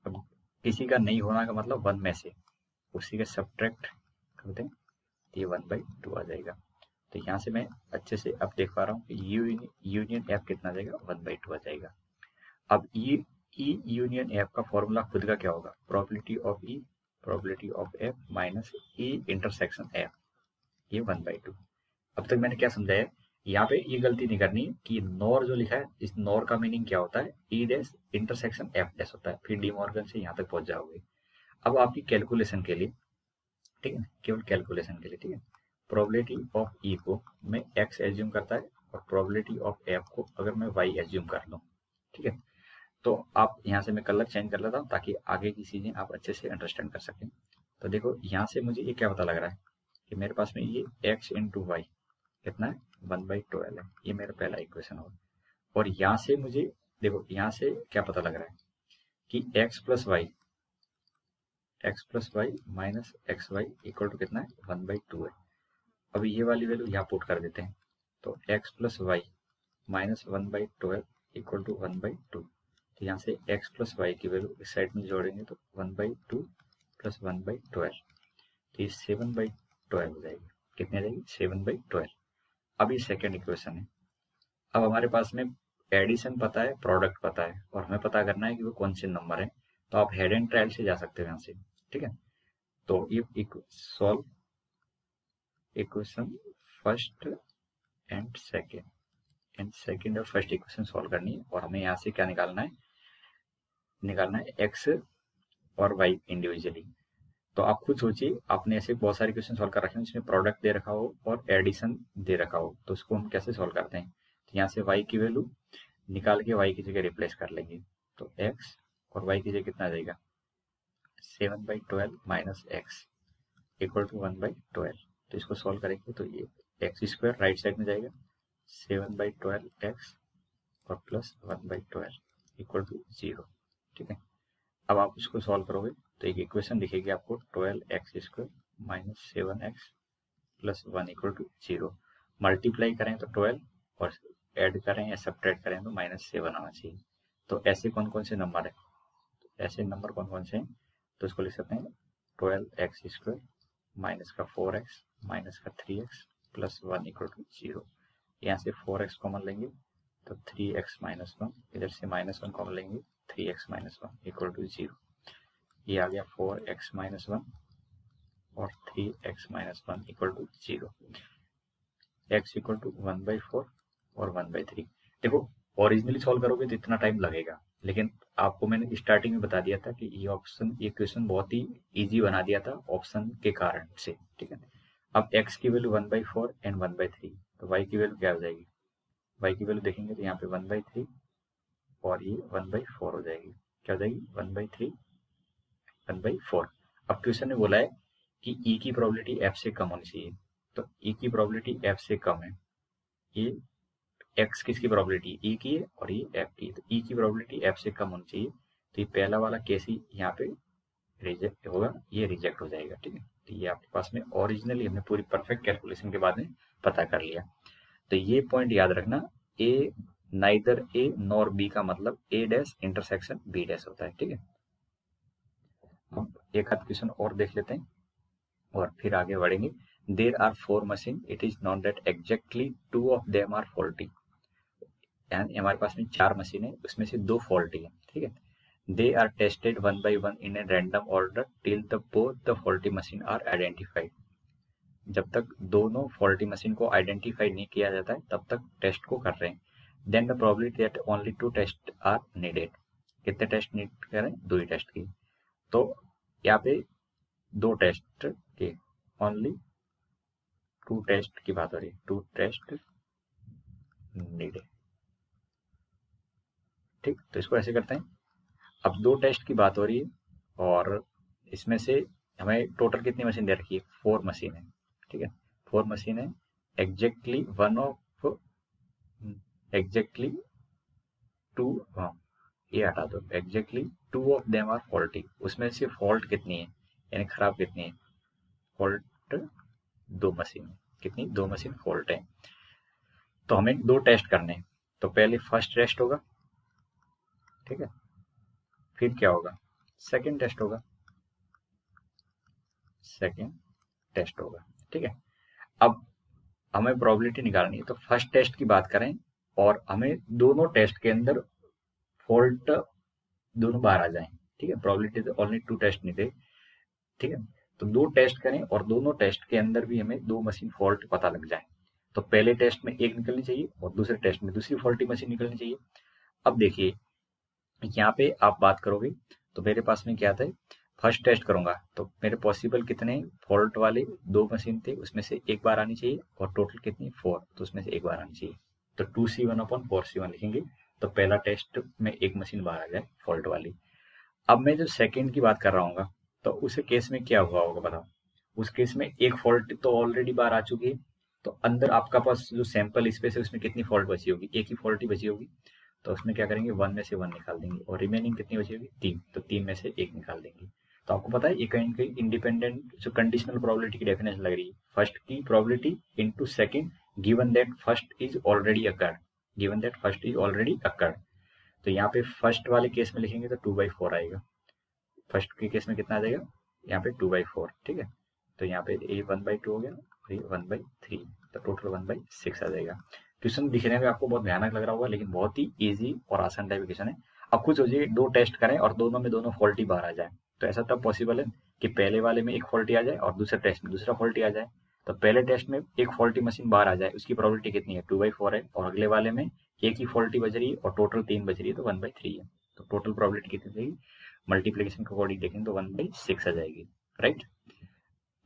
अब किसी का नहीं होना का मतलब 1 में से उसी का सब्ट्रैक्ट करते हैं, तो ये 1/2 आ जाएगा। तो यहाँ से मैं अच्छे से अब देख पा रहा हूँ कि यूनियन एफ कितना आ जाएगा, 1/2 आ जाएगा। अब ई यूनियन एफ का फॉर्मूला खुद का क्या होगा, probability of F minus E intersection F, ये 1/2। अब तक मैंने क्या समझाया, यहाँ पे ये गलती नहीं करनी कि नॉर जो लिखा है, इस नॉर का मीनिंग क्या होता है, ई डैश इंटरसेक्शन एफ डैश होता है, फिर डी मॉर्गन से यहाँ तक पहुंच जाओगे। अब आपकी कैलकुलेशन के लिए, ठीक है, केवल कैलकुलेशन के लिए, ठीक है, प्रोबेबिलिटी ऑफ ई को मैं एक्स एज्यूम करता है और प्रोबेबिलिटी ऑफ एफ को अगर मैं वाई एज्यूम कर लूँ, ठीक है, तो आप यहाँ से मैं कलर चेंज कर लेता हूँ ताकि आगे की चीजें आप अच्छे से अंडरस्टैंड कर सकें। तो देखो यहाँ से मुझे ये क्या पता लग रहा है कि मेरे पास में ये x इंटू वाई कितना है, 1/12 है, ये मेरा पहला इक्वेशन होगा। और यहाँ से मुझे देखो यहाँ से क्या पता लग रहा है कि x plus Y minus X Y equal to कितना है, 1/2 है। अभी ये वाली वैल्यू यहाँ पुट कर देते हैं, तो x plus Y minus 1/12 equal to 1/2। तो यहाँ से x प्लस वाई की वैल्यू इस साइड में जोड़ेंगे तो 1/2 प्लस 1/12, तो ये 7/12 हो जाएगी। कितनी आ जाएगी, 7/12। अब ये सेकेंड इक्वेशन है। अब हमारे पास में एडिशन पता है, प्रोडक्ट पता है, और हमें पता करना है कि वो कौन से नंबर है। तो आप हेड एंड ट्रायल से जा सकते हो यहाँ से, ठीक है। तो ये solve equation first and second और फर्स्ट इक्वेशन सॉल्व करनी है, और हमें यहाँ से क्या निकालना है एक्स और वाई इंडिविजुअली। तो आप खुद सोचिए, आपने ऐसे बहुत सारे क्वेश्चन सॉल्व कर रखे हैं जिसमें प्रोडक्ट दे रखा हो और एडिशन दे रखा हो, तो उसको हम कैसे सॉल्व करते हैं। तो यहाँ से y की वैल्यू निकाल के y की जगह रिप्लेस कर लेंगे, तो x और y की जगह कितना आ जाएगा, 7/12 माइनस एक्स इक्वल टू 1/12। तो इसको सॉल्व करेंगे तो ये एक्स स्क्वायर राइट साइड में जाएगा, 7/12 एक्स और प्लस 1/12 इक्वल टू 0, ठीक है। अब आप इसको सॉल्व करोगे तो एक इक्वेशन दिखेगी आपको, 12x² minus 7x plus 1 equal to 0। Multiply करें तो 12 और ऐड करें या सब्ट्रैक्ट करें तो -7 आना चाहिए। तो ऐसे कौन कौन से नंबर है, ऐसे नंबर कौन कौन से हैं, तो इसको लिख सकते हैं 12x² माइनस का 4x माइनस का 3x प्लस 1 इक्वल टू 0। यहाँ से 4x कॉमन लेंगे तो 3x माइनस 1, इधर से -1 कॉमन लेंगे 3x माइनस 1 इक्वल टू 0। ये आ गया 4x माइनस 1 और 3x minus 1 equal to 0। x equal to 1/4 और 1/3। देखो ओरिजिनली सॉल्व करोगे तो इतना टाइम लगेगा, लेकिन आपको मैंने स्टार्टिंग में बता दिया था कि ये क्वेश्चन बहुत ही इजी बना दिया था ऑप्शन के कारण से, ठीक है। अब x की वैल्यू 1/4 एंड 1/3, तो y की वैल्यू क्या हो जाएगी, y की वैल्यू देखेंगे तो यहाँ पे 1/3 और ये 1/4 हो जाएगी, क्या हो जाएगी 1/3 1/4। अब क्वेश्चन ने बोला है कि e की प्रोबेबिलिटी f से कम होनी चाहिए, तो e की प्रोबेबिलिटी f से कम है, ये x किसकी प्रोबेबिलिटी, e की है और ये f की, तो e की प्रोबेबिलिटी f से कम होनी चाहिए। तो ये पहला वाला केस ही यहाँ पे रिजेक्ट होगा, ये रिजेक्ट हो जाएगा, ठीक है। तो ये आपके पास में ओरिजिनली हमने पूरी परफेक्ट कैलकुलेशन के बाद में पता कर लिया। तो ये पॉइंट याद रखना, ए नाइदर ए नॉर बी का मतलब ए डैश इंटरसेक्शन बी डैश होता है, ठीक है। अब एक आध क्वेश्चन और देख लेते हैं और फिर आगे बढ़ेंगे। There are 4 machine, it is not that exactly 2 of them are faulty. यानी हमारे पास में 4 मशीन है, उसमें से 2 फॉल्टी है, ठीक है। They are tested one by one in a random order till the both the faulty machine are identified. जब तक दोनों फॉल्टी मशीन को आइडेंटिफाई नहीं किया जाता है तब तक टेस्ट को कर रहे हैं। Then the probability that only 2 test are needed. कितने टेस्ट नीड करें? 2 ही टेस्ट की। तो यहाँ पे 2 टेस्ट के, ओनली 2 टेस्ट की बात हो रही है, 2 टेस्ट नीडेड। ठीक, तो इसको ऐसे करते हैं। अब 2 टेस्ट की बात हो रही है और इसमें से हमें टोटल कितनी मशीन दे रखी है? 4 मशीन है। ठीक है, 4 मशीन है। एग्जैक्टली एग्जैक्टली 2, हाँ ये हटा दो, exactly 2 of them are faulty. उसमें से फॉल्ट कितनी है, यानी खराब कितनी है? Fault 2 machine. कितनी? 2 मशीन फॉल्ट है। तो हमें 2 टेस्ट करने हैं। तो पहले फर्स्ट टेस्ट होगा, ठीक है, फिर क्या होगा? सेकंड टेस्ट होगा, सेकंड टेस्ट होगा। ठीक है, अब हमें प्रोबेबिलिटी निकालनी है। तो फर्स्ट टेस्ट की बात करें और हमें दोनों टेस्ट के अंदर फॉल्ट दोनों बाहर आ जाएं। ठीक है, प्रोबेबिलिटी तो ओनली 2 टेस्ट नहीं थे। ठीक है, तो 2 टेस्ट करें और दोनों टेस्ट के अंदर भी हमें 2 मशीन फॉल्ट पता लग जाए। तो पहले टेस्ट में 1 निकलनी चाहिए और दूसरे टेस्ट में दूसरी फॉल्टी मशीन निकलनी चाहिए। अब देखिए यहाँ पे आप बात करोगे तो मेरे पास में क्या था, फर्स्ट टेस्ट करूंगा तो मेरे पॉसिबल कितने फॉल्ट वाले 2 मशीन थे, उसमें से 1 बार आनी चाहिए, और टोटल कितनी? 4, तो उसमें से 1 बार आनी चाहिए। तो 2C1/4C1 लिखेंगे। तो पहला टेस्ट में 1 मशीन बाहर आ जाए फॉल्ट वाली। अब मैं जो सेकेंड की बात कर रहा हूँ तो उस केस में क्या हुआ होगा बताओ? उस केस में 1 फॉल्ट तो ऑलरेडी बाहर आ चुकी है, तो अंदर आपका पास जो सैंपल स्पेस है उसमें कितनी फॉल्ट बची होगी? 1 ही फॉल्ट ही बची होगी। तो उसमें क्या करेंगे? 1 में से 1 निकाल देंगे और रिमेनिंग कितनी बची होगी? 3। तो 3 में से 1 निकाल देंगे। तो आपको पता है ये कहीं कहीं इंडिपेंडेंट जो कंडीशनल प्रोबेबिलिटी की डेफिनेशन लग रही है, फर्स्ट की probability into second given that first is already occurred, given that first is already occurred. तो यहाँ पे फर्स्ट वाले केस में लिखेंगे तो 2/4 आएगा। फर्स्ट के केस में कितना आ जाएगा? यहाँ पे 2/4। ठीक है, तो यहाँ पे ये 1/2 हो गया और ये 1/3, तो टोटल 1/6 आ जाएगा। क्वेश्चन दिखने में आपको बहुत भयानक लग रहा होगा लेकिन बहुत ही इजी और आसान टाइप क्वेश्चन है। अब खुद सोचिए 2 टेस्ट करें और दोनों में दोनों फॉल्टी बाहर आ जाए, तो ऐसा तब पॉसिबल है कि पहले वाले में 1 फॉल्टी आ जाए और दूसरे टेस्ट में दूसरा फॉल्टी आ जाए। तो पहले टेस्ट में 1 फॉल्टी मशीन बाहर आ जाए, उसकी प्रोबेबिलिटी कितनी है? 2/4 है, और अगले वाले में 1 ही फॉल्टी बच रही है और टोटल 3 बच रही है, तो 1/3 है। तो टोटल प्रोबेबिलिटी कितनी रहेगी? मल्टीप्लिकेशन के अकॉर्डिंग देखें तो 1/6 आ जाएगी। राइट,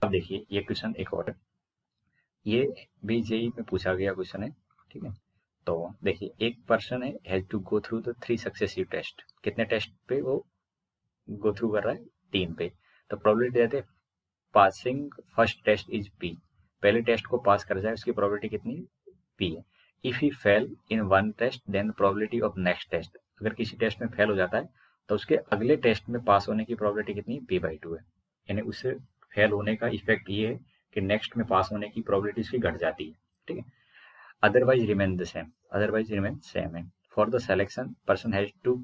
अब देखिए ये क्वेश्चन एक और, ये भी जेईई में पूछा गया क्वेश्चन है। ठीक है, तो देखिए एक पर्सन है has to go through the 3 successive test. कितने टेस्ट पे वो गो थ्रू कर रहा है? 3 पे। तो प्रोबेबिलिटी देते हैं passing first test is P। पहले टेस्ट को पास कर जाए उसकी प्रोबेबिलिटी कितनी? P है। If he fail in 1 test then probability of next test. अगर किसी टेस्ट में फेल हो जाता है तो उसके अगले टेस्ट में पास होने की प्रोबेबिलिटी कितनी? P/2 है। यानी उससे फेल होने का इफेक्ट ये है कि नेक्स्ट में पास होने की प्रोबेबिलिटी उसकी घट जाती है। ठीक है, otherwise remain the same, otherwise remain same है। For the selection person has to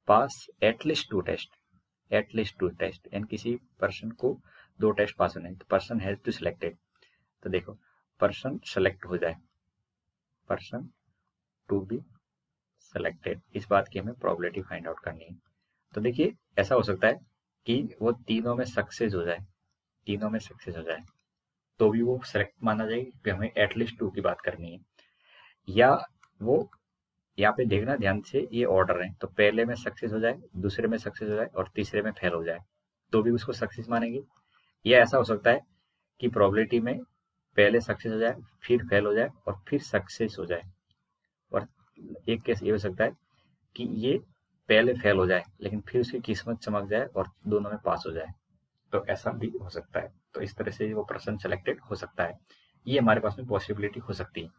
pass at least 2 test, at least 2 test, यानी किसी पर्सन को 2 टेस्ट पास होने, तो पर्सन हैज टू सिलेक्टेड। तो देखो पर्सन सेलेक्ट हो जाए, पर्सन टू बी सेलेक्टेड, इस बात की हमें प्रोबेबिलिटी फाइंड आउट करनी है। तो देखिए ऐसा हो सकता है कि वो तीनों में सक्सेस हो जाए, तीनों में सक्सेस हो जाए तो भी वो सेलेक्ट माना जाएगा कि हमें एटलीस्ट 2 की बात करनी है। या वो यहाँ पे देखना ध्यान से, ये ऑर्डर है, तो पहले में सक्सेस हो जाए, दूसरे में सक्सेस हो जाए और तीसरे में फेल हो जाए तो भी उसको सक्सेस मानेंगे। या ऐसा हो सकता है कि प्रोबेबिलिटी में पहले सक्सेस हो जाए, फिर फेल हो जाए और फिर सक्सेस हो जाए, और एक केस ये हो सकता है कि ये पहले फेल हो जाए लेकिन फिर उसकी किस्मत चमक जाए और दोनों में पास हो जाए, तो ऐसा भी हो सकता है। तो इस तरह से वो पर्सन सेलेक्टेड हो सकता है, ये हमारे पास में पॉसिबिलिटी हो सकती है।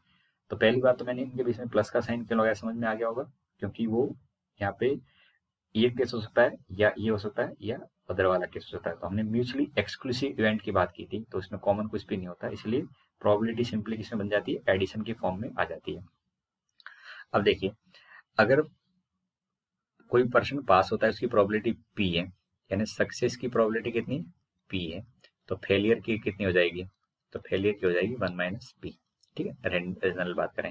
तो पहली बात तो मैंने इनके बीच में प्लस का साइन क्यों लगाया समझ में आ गया होगा, क्योंकि वो यहाँ पे ये केस हो सकता है या ये हो सकता है या अदर वाला केस हो सकता है। तो हमने म्यूचुअली एक्सक्लूसिव इवेंट की बात की थी, तो इसमें कॉमन कुछ भी नहीं होता, इसलिए प्रोबेबिलिटी सिंपली किसमें बन जाती है? एडिशन की फॉर्म में आ जाती है। अब देखिए अगर कोई पर्सन पास होता है उसकी प्रोबेबिलिटी P है, यानी सक्सेस की प्रोबेबिलिटी कितनी? P है, तो फेलियर की कितनी हो जाएगी? तो फेलियर की हो जाएगी 1 - P। ठीक है, रीजनल बात करें।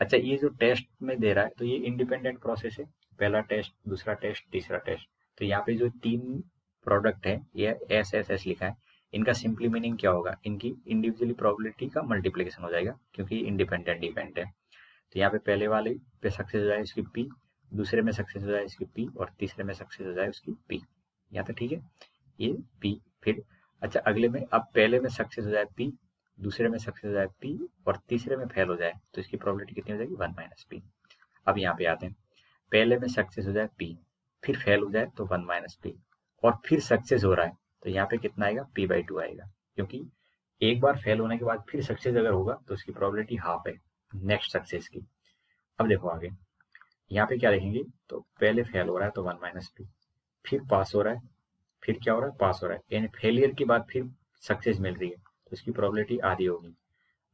अच्छा, ये जो टेस्ट में दे रहा है तो ये इंडिपेंडेंट प्रोसेस है, पहला टेस्ट, दूसरा टेस्ट, तीसरा टेस्ट। तो यहाँ पे जो 3 प्रोडक्ट है, ये एस एस एस लिखा है, इनका सिंपली मीनिंग क्या होगा, इनकी इंडिविजुअली प्रोबेबिलिटी का मल्टीप्लिकेशन हो जाएगा, क्योंकि इंडिपेंडेंट इवेंट है। तो यहाँ पे पहले वाले पे सक्सेस हो जाए इसकी पी, दूसरे में सक्सेस हो जाए इसकी पी, और तीसरे में सक्सेस हो जाए उसकी पी। यहाँ तक ठीक है, ये पी। फिर अच्छा, अगले में अब पहले में सक्सेस हो जाए पी, दूसरे में सक्सेस हो जाए पी, और तीसरे में फेल हो जाए, तो इसकी प्रोबेबिलिटी कितनी हो जाएगी, 1 माइनस पी। अब यहाँ पे आते हैं, पहले में सक्सेस हो जाए पी, फिर फेल हो जाए तो 1 माइनस पी, और फिर सक्सेस हो रहा है तो यहाँ पे कितना आएगा, p/2 आएगा, क्योंकि एक बार फेल होने के बाद फिर सक्सेस अगर होगा तो उसकी प्रोबेबिलिटी हाफ है नेक्स्ट सक्सेस की। अब देखो आगे, यहाँ पे क्या लिखेंगे, तो पहले फेल हो रहा है तो 1 माइनस पी, फिर पास हो रहा है, फिर क्या हो रहा है, पास हो रहा है, यानी फेलियर के बाद फिर सक्सेस मिल रही है तो इसकी प्रोबेबिलिटी आधी होगी,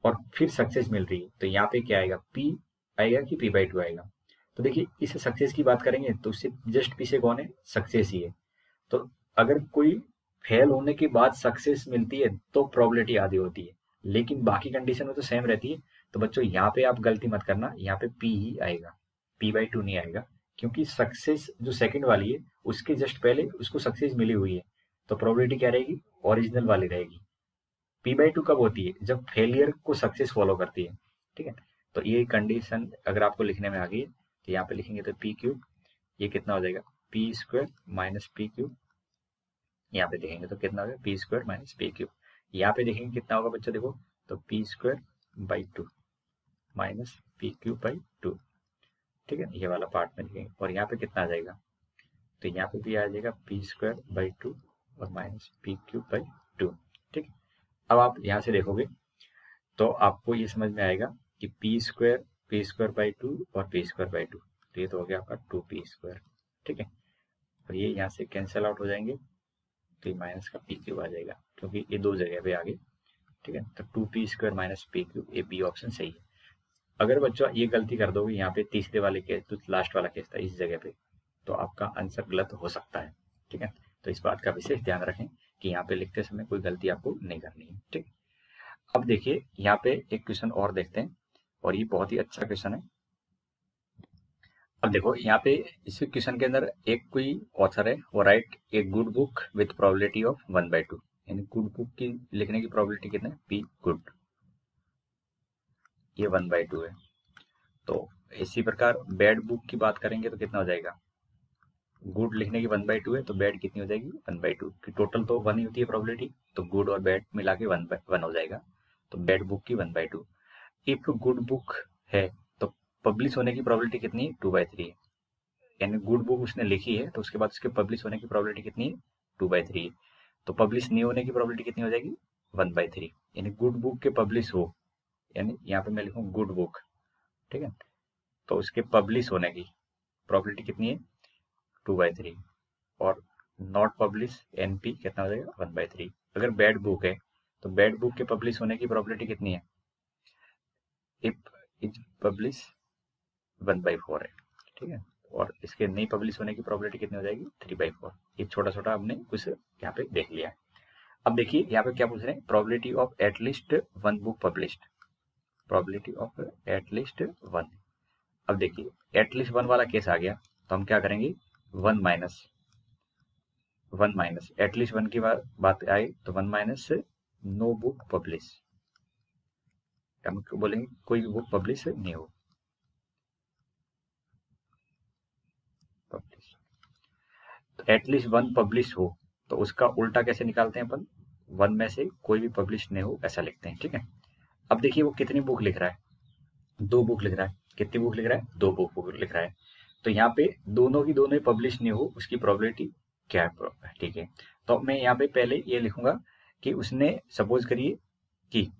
और फिर सक्सेस मिल रही है तो यहाँ पे क्या आएगा, पी आएगा कि p/2 आएगा। तो देखिए, इस सक्सेस की बात करेंगे तो उससे जस्ट पीछे कौन है, सक्सेस ही है। तो अगर कोई फेल होने के बाद सक्सेस मिलती है तो प्रोबेबिलिटी आधी होती है, लेकिन बाकी कंडीशन में तो सेम रहती है। तो बच्चों यहाँ पे आप गलती मत करना, यहाँ पे p ही आएगा, p/2 नहीं आएगा, क्योंकि सक्सेस जो सेकंड वाली है उसके जस्ट पहले उसको सक्सेस मिली हुई है, तो प्रोबेबिलिटी क्या रहेगी, ओरिजिनल वाली रहेगी। p/2 कब होती है, जब फेलियर को सक्सेस फॉलो करती है, ठीक है। तो ये कंडीशन अगर आपको लिखने में आ गई है तो यहाँ पे लिखेंगे तो p3, ये कितना हो जाएगा, p² माइनस p3, यहाँ पे देखेंगे तो कितना होगा, p² माइनस p3। यहाँ पे देखेंगे कितना होगा बच्चों, देखो तो p²/2 माइनस p3/2, ठीक है, ये वाला पार्ट में लिखेंगे, और यहाँ पे कितना आ जाएगा, तो यहाँ पे भी आ जाएगा p²/2 और माइनस p3/2, ठीक है। अब आप यहाँ से देखोगे तो आपको ये समझ में आएगा कि p²/2 और p²/2, तो ये तो हो गया आपका 2p², ठीक है, और ये यहाँ से कैंसिल आउट हो जाएंगे, तो माइनस का p³ आ जाएगा, क्योंकि ये 2 जगह पे आ गए, ठीक है। तो 2p² माइनस p³, ये बी ऑप्शन सही है। अगर बच्चों ये गलती कर दोगे यहाँ पे तीसरे वाले केस, तो लास्ट वाला केस था इस जगह पे, तो आपका आंसर गलत हो सकता है, ठीक है। तो इस बात का विशेष ध्यान रखें कि यहाँ पे लिखते समय कोई गलती आपको नहीं करनी है, ठीक। अब देखिए यहाँ पे एक क्वेश्चन और देखते हैं, और ये बहुत ही अच्छा क्वेश्चन है। अब देखो यहाँ पे इस क्वेश्चन के अंदर एक कोई ऑथर है, वो right a good book with probability of 1/2, यानी गुड बुक की लिखने की प्रोबेबिलिटी कितना है, p गुड, ये 1/2 है। तो इसी प्रकार बैड बुक की बात करेंगे तो कितना हो जाएगा, गुड लिखने की 1/2 है तो बैड कितनी हो जाएगी, 1/2, की टोटल तो 1 ही होती है प्रोबेबिलिटी, तो गुड और बैड मिला के 1 हो जाएगा, तो बैड बुक की 1/2। इफ गुड बुक है तो पब्लिश होने की प्रोबेबिलिटी कितनी है, 2/3 है, यानी गुड बुक उसने लिखी है तो उसके बाद उसके पब्लिश होने की प्रोबेबिलिटी कितनी है, 2/3 है। तो पब्लिश नहीं होने की प्रोबेबिलिटी कितनी हो जाएगी, 1/3, यानी गुड बुक के पब्लिश हो, यानी यहाँ पे मैं लिखूँ गुड बुक, ठीक है, तो उसके पब्लिश होने की प्रोबेबिलिटी कितनी है, 2/3, और नॉट पब्लिश NP कितना हो जाएगा, 1/3। अगर बैड बुक है तो बैड बुक के पब्लिश होने की प्रोबेबिलिटी कितनी है, इफ इज पब्लिश 1/4 है, ठीक है, और इसके नहीं पब्लिश होने की प्रोबेबिलिटी कितनी हो जाएगी, 3/4। ये छोटा छोटा हमने कुछ यहाँ पे देख लिया। अब देखिए यहाँ पे क्या पूछ रहे हैं, probability of at least 1 book published, probability of at least 1। अब देखिए एटलीस्ट 1 वाला केस आ गया तो हम क्या करेंगे, 1 माइनस एटलीस्ट 1 की बात आए तो 1 माइनस नो बुक पब्लिश, हम बोलेंगे कोई भी बुक पब्लिश नहीं हो, पब्लिश, तो एटलीस्ट 1 पब्लिश हो, तो उसका उल्टा कैसे निकालते हैं अपन, 1 में से कोई भी पब्लिश नहीं हो, ऐसा लिखते हैं, ठीक है। अब देखिए वो कितनी बुक लिख रहा है, 2 बुक लिख रहा है, कितनी बुक लिख रहा है, 2 बुक लिख रहा है, तो यहाँ पे दोनों की दोनों पब्लिश नहीं हो, उसकी प्रोबेबिलिटी क्या है, ठीक है। तो मैं यहाँ पे पहले ये लिखूंगा कि उसने, सपोज करिए कि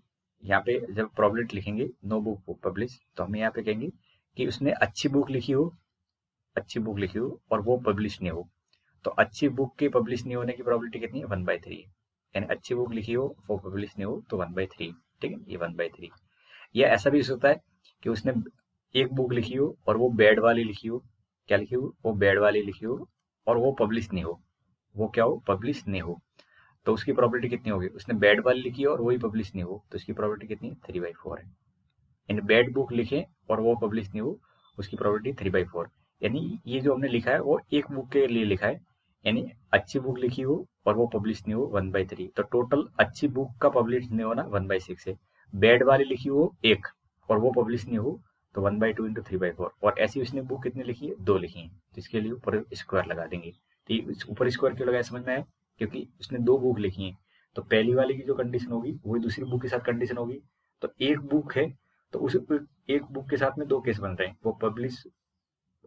यहाँ पे जब प्रोबेबिलिटी लिखेंगे नो बुक पब्लिश, तो हम यहाँ पे कहेंगे कि उसने अच्छी बुक लिखी हो, और वो पब्लिश नहीं हो, तो अच्छी बुक के पब्लिश नहीं होने की प्रोबेबिलिटी कितनी है, 1/3, यानी अच्छी बुक लिखी हो वो पब्लिश नहीं हो तो 1/3, ठीक है, ये 1/3। या ऐसा भी हो सकता है कि उसने एक बुक लिखी हो और वो बैड वाली लिखी हो, क्या लिखी हो, वो बैड वाली लिखी हो, और वो पब्लिश नहीं हो, वो क्या हो, पब्लिश नहीं हो, तो उसकी प्रोबेबिलिटी कितनी होगी, उसने बैड वाली लिखी हो और वही पब्लिश नहीं हो, तो इसकी प्रोबेबिलिटी कितनी है, 3/4 है, इन बैड बुक लिखे और वो पब्लिश नहीं हो, उसकी प्रोबेबिलिटी 3/4। यानी ये जो हमने लिखा है वो एक बुक के लिए लिखा है, यानी अच्छी बुक लिखी हो और वो पब्लिश नहीं हो 1/3, तो टोटल अच्छी बुक का पब्लिश नहीं होना 1/6 है। बैड वाली लिखी हो एक और वो पब्लिश नहीं हो तो 1/2 इंटू 3/4। और ऐसी उसने बुक कितनी लिखी है, 2 लिखी है, तो इसके लिए ऊपर स्क्वायर लगा देंगे। तो ऊपर स्क्वायर क्यों लगाया समझ में आया, क्योंकि उसने 2 बुक लिखी है, तो पहली वाली की जो कंडीशन होगी वही दूसरी बुक के साथ कंडीशन होगी। तो एक बुक है तो उस एक बुक के साथ में 2 केस बन रहे हैं, वो पब्लिश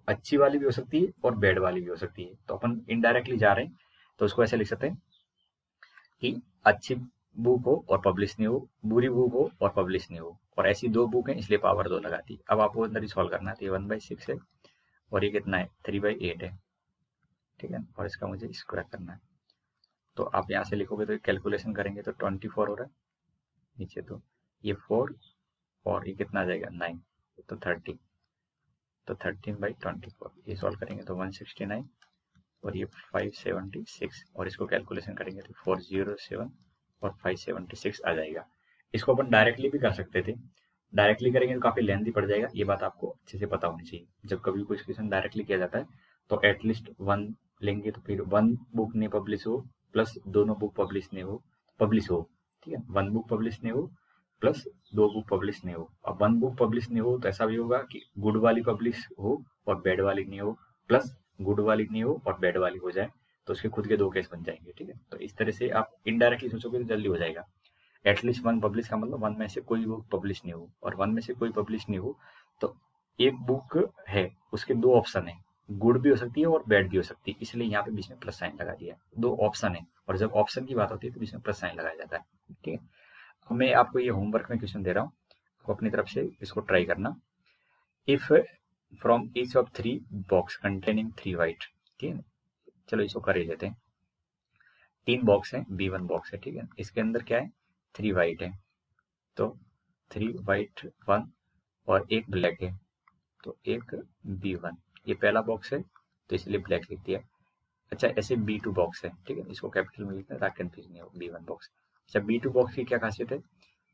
अच्छी वाली भी हो सकती है और बैड वाली भी हो सकती है। तो अपन इनडायरेक्टली जा रहे हैं, तो उसको ऐसे लिख सकते हैं कि अच्छी बुक हो और पब्लिश नहीं हो, बुरी बुक हो और पब्लिश नहीं हो, और ऐसी 2 बुक है इसलिए पावर 2 लगा दी। अब आपको अंदर ही सॉल्व करना है, तो ये 1/6 है और ये कितना है 3/8 है, ठीक है, और इसका मुझे स्क्वायर करना है। तो आप यहाँ से लिखोगे तो कैलकुलेशन करेंगे तो 24 हो रहा है नीचे, तो ये 4 और ये कितना आ जाएगा 9, तो 30, तो 13/24 ये सॉल्व करेंगे तो 169 और ये 576, और इसको कैलकुलेशन करेंगे तो 407 और 576 आ जाएगा। इसको अपन डायरेक्टली भी कर सकते थे, डायरेक्टली करेंगे तो काफी लेंथी पड़ जाएगा, ये बात आपको अच्छे से पता होनी चाहिए। जब कभी कोई क्वेश्चन डायरेक्टली किया जाता है तो एटलीस्ट 1 लेंगे, तो फिर 1 बुक नहीं पब्लिश हो प्लस दोनों बुक पब्लिश हो, ठीक है, 1 बुक पब्लिश नहीं हो प्लस 2 बुक पब्लिश नहीं हो। अब 1 बुक पब्लिश नहीं हो तो ऐसा भी होगा कि गुड वाली पब्लिश हो और बैड वाली नहीं हो, प्लस गुड वाली नहीं हो और बैड वाली हो जाए, तो उसके खुद के 2 केस बन जाएंगे, ठीक है। तो इस तरह से आप इनडायरेक्टली सोचोगे तो जल्दी हो जाएगा। एटलीस्ट 1 पब्लिश का मतलब 1 में से कोई बुक पब्लिश नहीं हो, और 1 में से कोई पब्लिश नहीं हो तो एक बुक है उसके 2 ऑप्शन है, गुड भी हो सकती है और बैड भी हो सकती है, इसलिए यहाँ पे बीच में प्लस साइन लगा दिया। 2 ऑप्शन है और जब ऑप्शन की बात होती है तो बीच में प्लस साइन लगाया जाता है, ठीक है। अब मैं आपको ये होमवर्क में क्वेश्चन दे रहा हूँ, आप अपनी तरफ से इसको ट्राई करना। If from each of 3 box containing 3 white, ठीक है, चलो इसको कर ही लेते हैं। 3 बॉक्स है, B1 बॉक्स है, ठीक है, इसके अंदर क्या है 3 वाइट है, तो 3 वाइट 1 और 1 ब्लैक है, तो एक B1, ये पहला बॉक्स है तो इसलिए ब्लैक लिख दिया। अच्छा ऐसे B2 बॉक्स है, ठीक है, इसको कैपिटल में लिखना ताकि कंफ्यूज नहीं हो, B1 बॉक्स। अच्छा B2 बॉक्स की क्या खासियत है,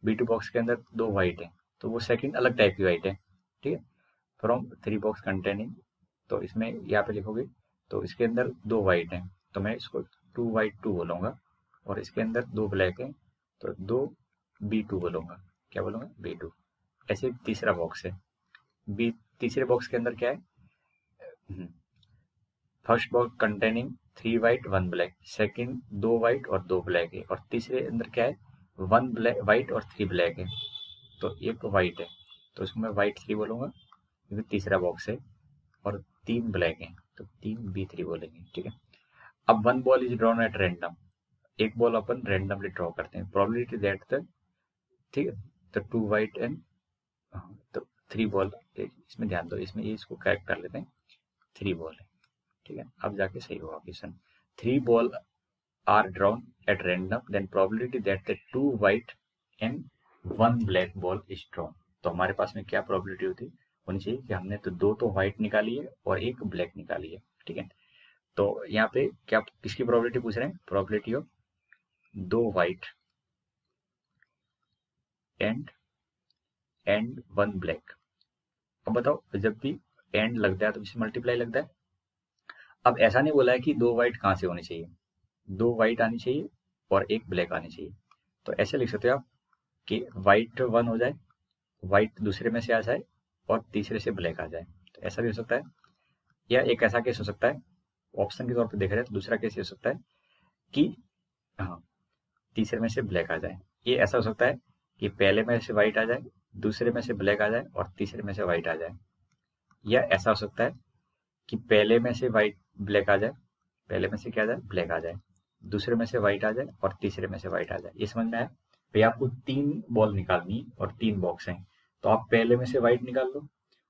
B2 बॉक्स के अंदर 2 वाइट है तो वो सेकंड अलग टाइप की वाइट है, ठीक है। फ्रॉम 3 बॉक्स कंटेनिंग, तो इसमें यहाँ पे लिखोगे तो इसके अंदर 2 वाइट है तो मैं इसको 2 वाइट 2 बोलूंगा, और इसके अंदर 2 ब्लैक है तो 2 B2 बोलूंगा, क्या बोलूंगा B2। ऐसे तीसरा बॉक्स है, तीसरे बॉक्स के अंदर क्या है, first box containing 3 white 1 black, second 2 white और 2 ब्लैक है, और तीसरे अंदर क्या है 1 ब्लैक वाइट और 3 ब्लैक है, तो एक वाइट है तो इसको मैं वाइट 3 बोलूंगा क्योंकि तीसरा बॉक्स है, और 3 ब्लैक है तो 3 B3 बोलेंगे, ठीक है। अब 1 ball is drawn at random, एक बॉल अपन रैंडमली ड्रॉ करते हैं, प्रोबेबिलिटी दैट द, ठीक है, तो 2 वाइट एंड तो 3 बॉल, इसमें ध्यान दो, इसमें ये इसको करेक्ट कर लेते हैं, 3 बॉल है, ठीक है, अब जाके सही होगा question. 3 ball are drawn at random then probability that the 2 white and 1 black ball is drawn, तो हमारे पास में क्या प्रोबेबिलिटी होनी चाहिए कि हमने तो 2 तो व्हाइट निकाली है और 1 ब्लैक निकाली है, ठीक है। तो यहाँ पे क्या किसकी प्रोबेबिलिटी पूछ रहे हैं, probability of 2 white and 1 black. अब बताओ जब भी एंड लगता है तो इससे मल्टीप्लाई लगता है। अब ऐसा नहीं बोला है कि 2 व्हाइट कहाँ से होनी चाहिए, 2 व्हाइट आनी चाहिए और 1 ब्लैक आनी चाहिए, तो ऐसे लिख सकते हो आप कि व्हाइट 1 हो जाए, व्हाइट दूसरे में से आ जाए और तीसरे से ब्लैक आ जाए, तो ऐसा भी हो सकता है। या एक ऐसा केस हो सकता है, ऑप्शन के तौर पे देख रहे हैं तो दूसरा केस ये हो सकता है कि हाँ तीसरे में से ब्लैक आ जाए, ये ऐसा हो सकता है कि पहले में से व्हाइट आ जाए, दूसरे में से ब्लैक आ जाए और तीसरे में से व्हाइट आ जाए। या ऐसा हो सकता है कि पहले में से व्हाइट ब्लैक आ जाए, पहले में से क्या आ जाए ब्लैक आ जाए, दूसरे में से व्हाइट आ जाए और तीसरे में से व्हाइट आ जाए। ये समझ में आया भाई, आपको 3 बॉल निकालनी और 3 बॉक्स हैं, तो आप पहले में से व्हाइट निकाल लो,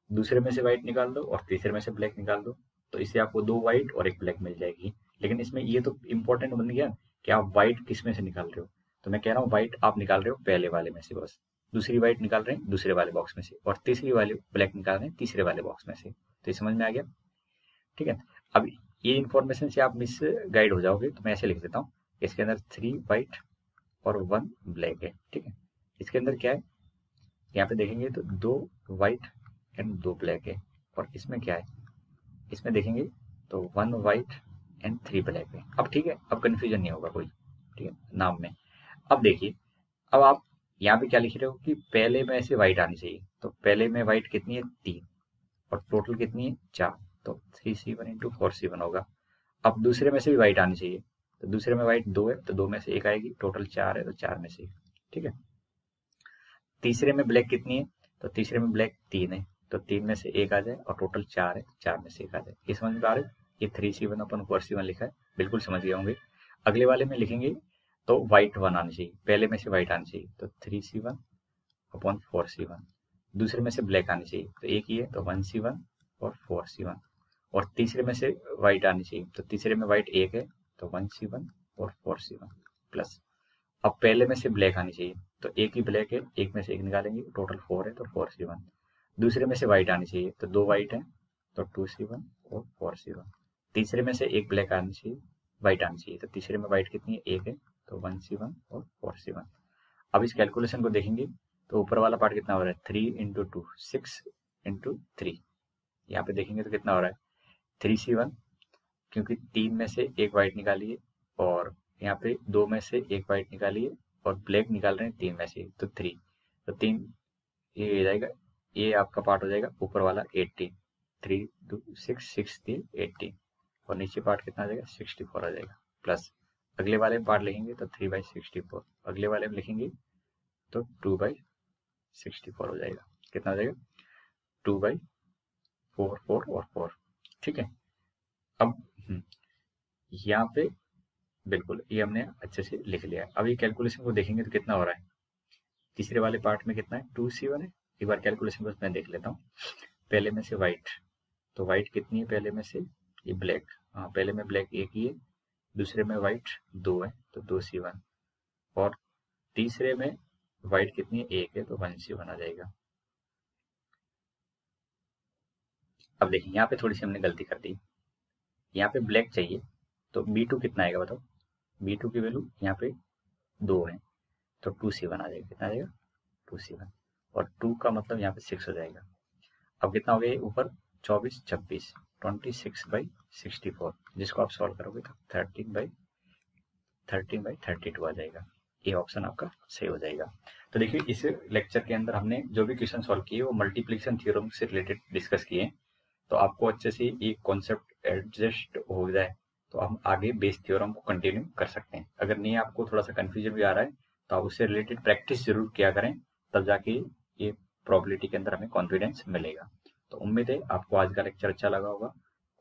दूसरे में से व्हाइट निकाल दो और तीसरे में से ब्लैक निकाल दो, तो इससे आपको 2 व्हाइट और 1 ब्लैक मिल जाएगी। लेकिन इसमें ये तो इंपॉर्टेंट बन गया कि आप व्हाइट किस में से निकाल रहे हो, तो मैं कह रहा हूँ व्हाइट आप निकाल रहे हो पहले वाले में से बस, दूसरी व्हाइट निकाल रहे हैं दूसरे वाले बॉक्स में से, और तीसरी वाली ब्लैक निकाल रहे हैं तीसरे वाले बॉक्स में से, तो ये समझ में आ गया, ठीक है। अब ये इन्फॉर्मेशन से आप मिस गाइड हो जाओगे, तो मैं ऐसे लिख देता हूँ, इसके अंदर 3 व्हाइट और 1 ब्लैक है, ठीक है। इसके अंदर क्या है यहाँ पे देखेंगे तो 2 वाइट एंड 2 ब्लैक है, और इसमें क्या है, इसमें देखेंगे तो 1 वाइट एंड 3 ब्लैक है। अब ठीक है, अब कन्फ्यूजन नहीं होगा कोई, ठीक है नाम में। अब देखिए, अब आप यहाँ पे क्या लिख रहे हो कि पहले में से वाइट आनी चाहिए, तो पहले में वाइट कितनी है 3, और टोटल कितनी है 4, तो 3c1 इंटू 4c1 होगा। अब दूसरे में से भी वाइट आनी चाहिए, तो दूसरे में वाइट 2 है, तो 2 में से 1 आएगी, टोटल 4 है, तो 4 में से 1, ठीक है। तीसरे में ब्लैक कितनी है, तो तीसरे में ब्लैक 3 है, तो 3 में से 1 आ जाए, और टोटल 4 है, 4 में से 1 आ जाए। ये समझ में आ रहा है, ये 3c1 अपन 4c1 लिखा है, बिल्कुल समझ गए होंगे। अगले वाले में लिखेंगे तो वाइट 1 आनी चाहिए, पहले में से वाइट आनी चाहिए, तो 3c1 अपॉन 4c1। दूसरे में से ब्लैक आनी चाहिए, तो एक ही है, तो 1c1 और 4c1। और तीसरे में से वाइट आनी चाहिए, तो तीसरे में वाइट 1 है, तो 1c1 और 4c1 प्लस। अब पहले में से ब्लैक आनी चाहिए, तो एक ही ब्लैक है, एक में से एक निकालेंगे, टोटल 4 है, तो 4c1। दूसरे में से वाइट आनी चाहिए, तो 2 वाइट है, तो 2c1 और 4c1। तीसरे में से एक ब्लैक आनी चाहिए, वाइट आनी चाहिए, तो तीसरे में वाइट कितनी है, 1 है, तो 1c1 और 4c1। अब इस कैलकुलेशन को देखेंगे तो ऊपर वाला पार्ट कितना हो रहा है, 3 इंटू 2 6 इंटू 3। यहाँ पे देखेंगे तो कितना हो रहा है 3c1, क्योंकि 3 में से एक वाइट निकालिए, और यहाँ पे 2 में से एक वाइट निकालिए, और ब्लैक निकाल रहे हैं 3 में से, तो 3, तो 3 ये हो जाएगा, ये आपका पार्ट हो जाएगा ऊपर वाला 18, 3 2 6 6 3 18, और नीचे पार्ट कितना आ जाएगा 64 आ जाएगा प्लस। अगले वाले में पार्ट लिखेंगे तो 3/64, अगले वाले में लिखेंगे तो 2/64 हो जाएगा। कितना हो जाएगा 2/4 4 और 4, ठीक है। अब यहाँ पे बिल्कुल ये हमने अच्छे से लिख लिया है। अब ये कैलकुलेशन को देखेंगे तो कितना हो रहा है, तीसरे वाले पार्ट में कितना है 2c1 है। एक बार कैलकुलेशन बस मैं देख लेता हूँ। पहले में से वाइट, तो वाइट कितनी है पहले में से, ये ब्लैक, हाँ पहले में ब्लैक एक ही है, दूसरे में वाइट 2 है, तो 2c1, और तीसरे में वाइट कितनी है 1 है, तो 1c1 आ जाएगा। अब देखिए यहाँ पे थोड़ी सी हमने गलती कर दी, यहाँ पे ब्लैक चाहिए, तो b2 कितना आएगा बताओ, b2 की वैल्यू यहाँ पे 2 है, तो 2c1 आ जाएगा। कितना आ जाएगा 2c1, और 2 का मतलब यहाँ पे 6 हो जाएगा। अब कितना हो गया ऊपर 24 26 26/64, जिसको आप सॉल्व करोगे तो 13/32 आ जाएगा। ये ऑप्शन आपका सही हो जाएगा। तो देखिए इस लेक्चर के अंदर हमने जो भी क्वेश्चन सॉल्व किए वो मल्टीप्लिकेशन थ्योरम से रिलेटेड डिस्कस किए, तो आपको अच्छे से ये कॉन्सेप्ट एडजस्ट हो जाए तो हम आगे बेस थ्योरम को कंटिन्यू कर सकते हैं। अगर नहीं आपको थोड़ा सा कंफ्यूजन भी आ रहा है तो आप उससे रिलेटेड प्रैक्टिस जरूर किया करें, तब जाके ये प्रोबेबिलिटी के अंदर हमें कॉन्फिडेंस मिलेगा। तो उम्मीद है आपको आज का लेक्चर अच्छा लगा होगा,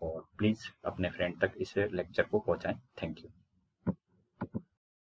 और प्लीज़ अपने फ्रेंड तक इस लेक्चर को पहुंचाएं। Thank you.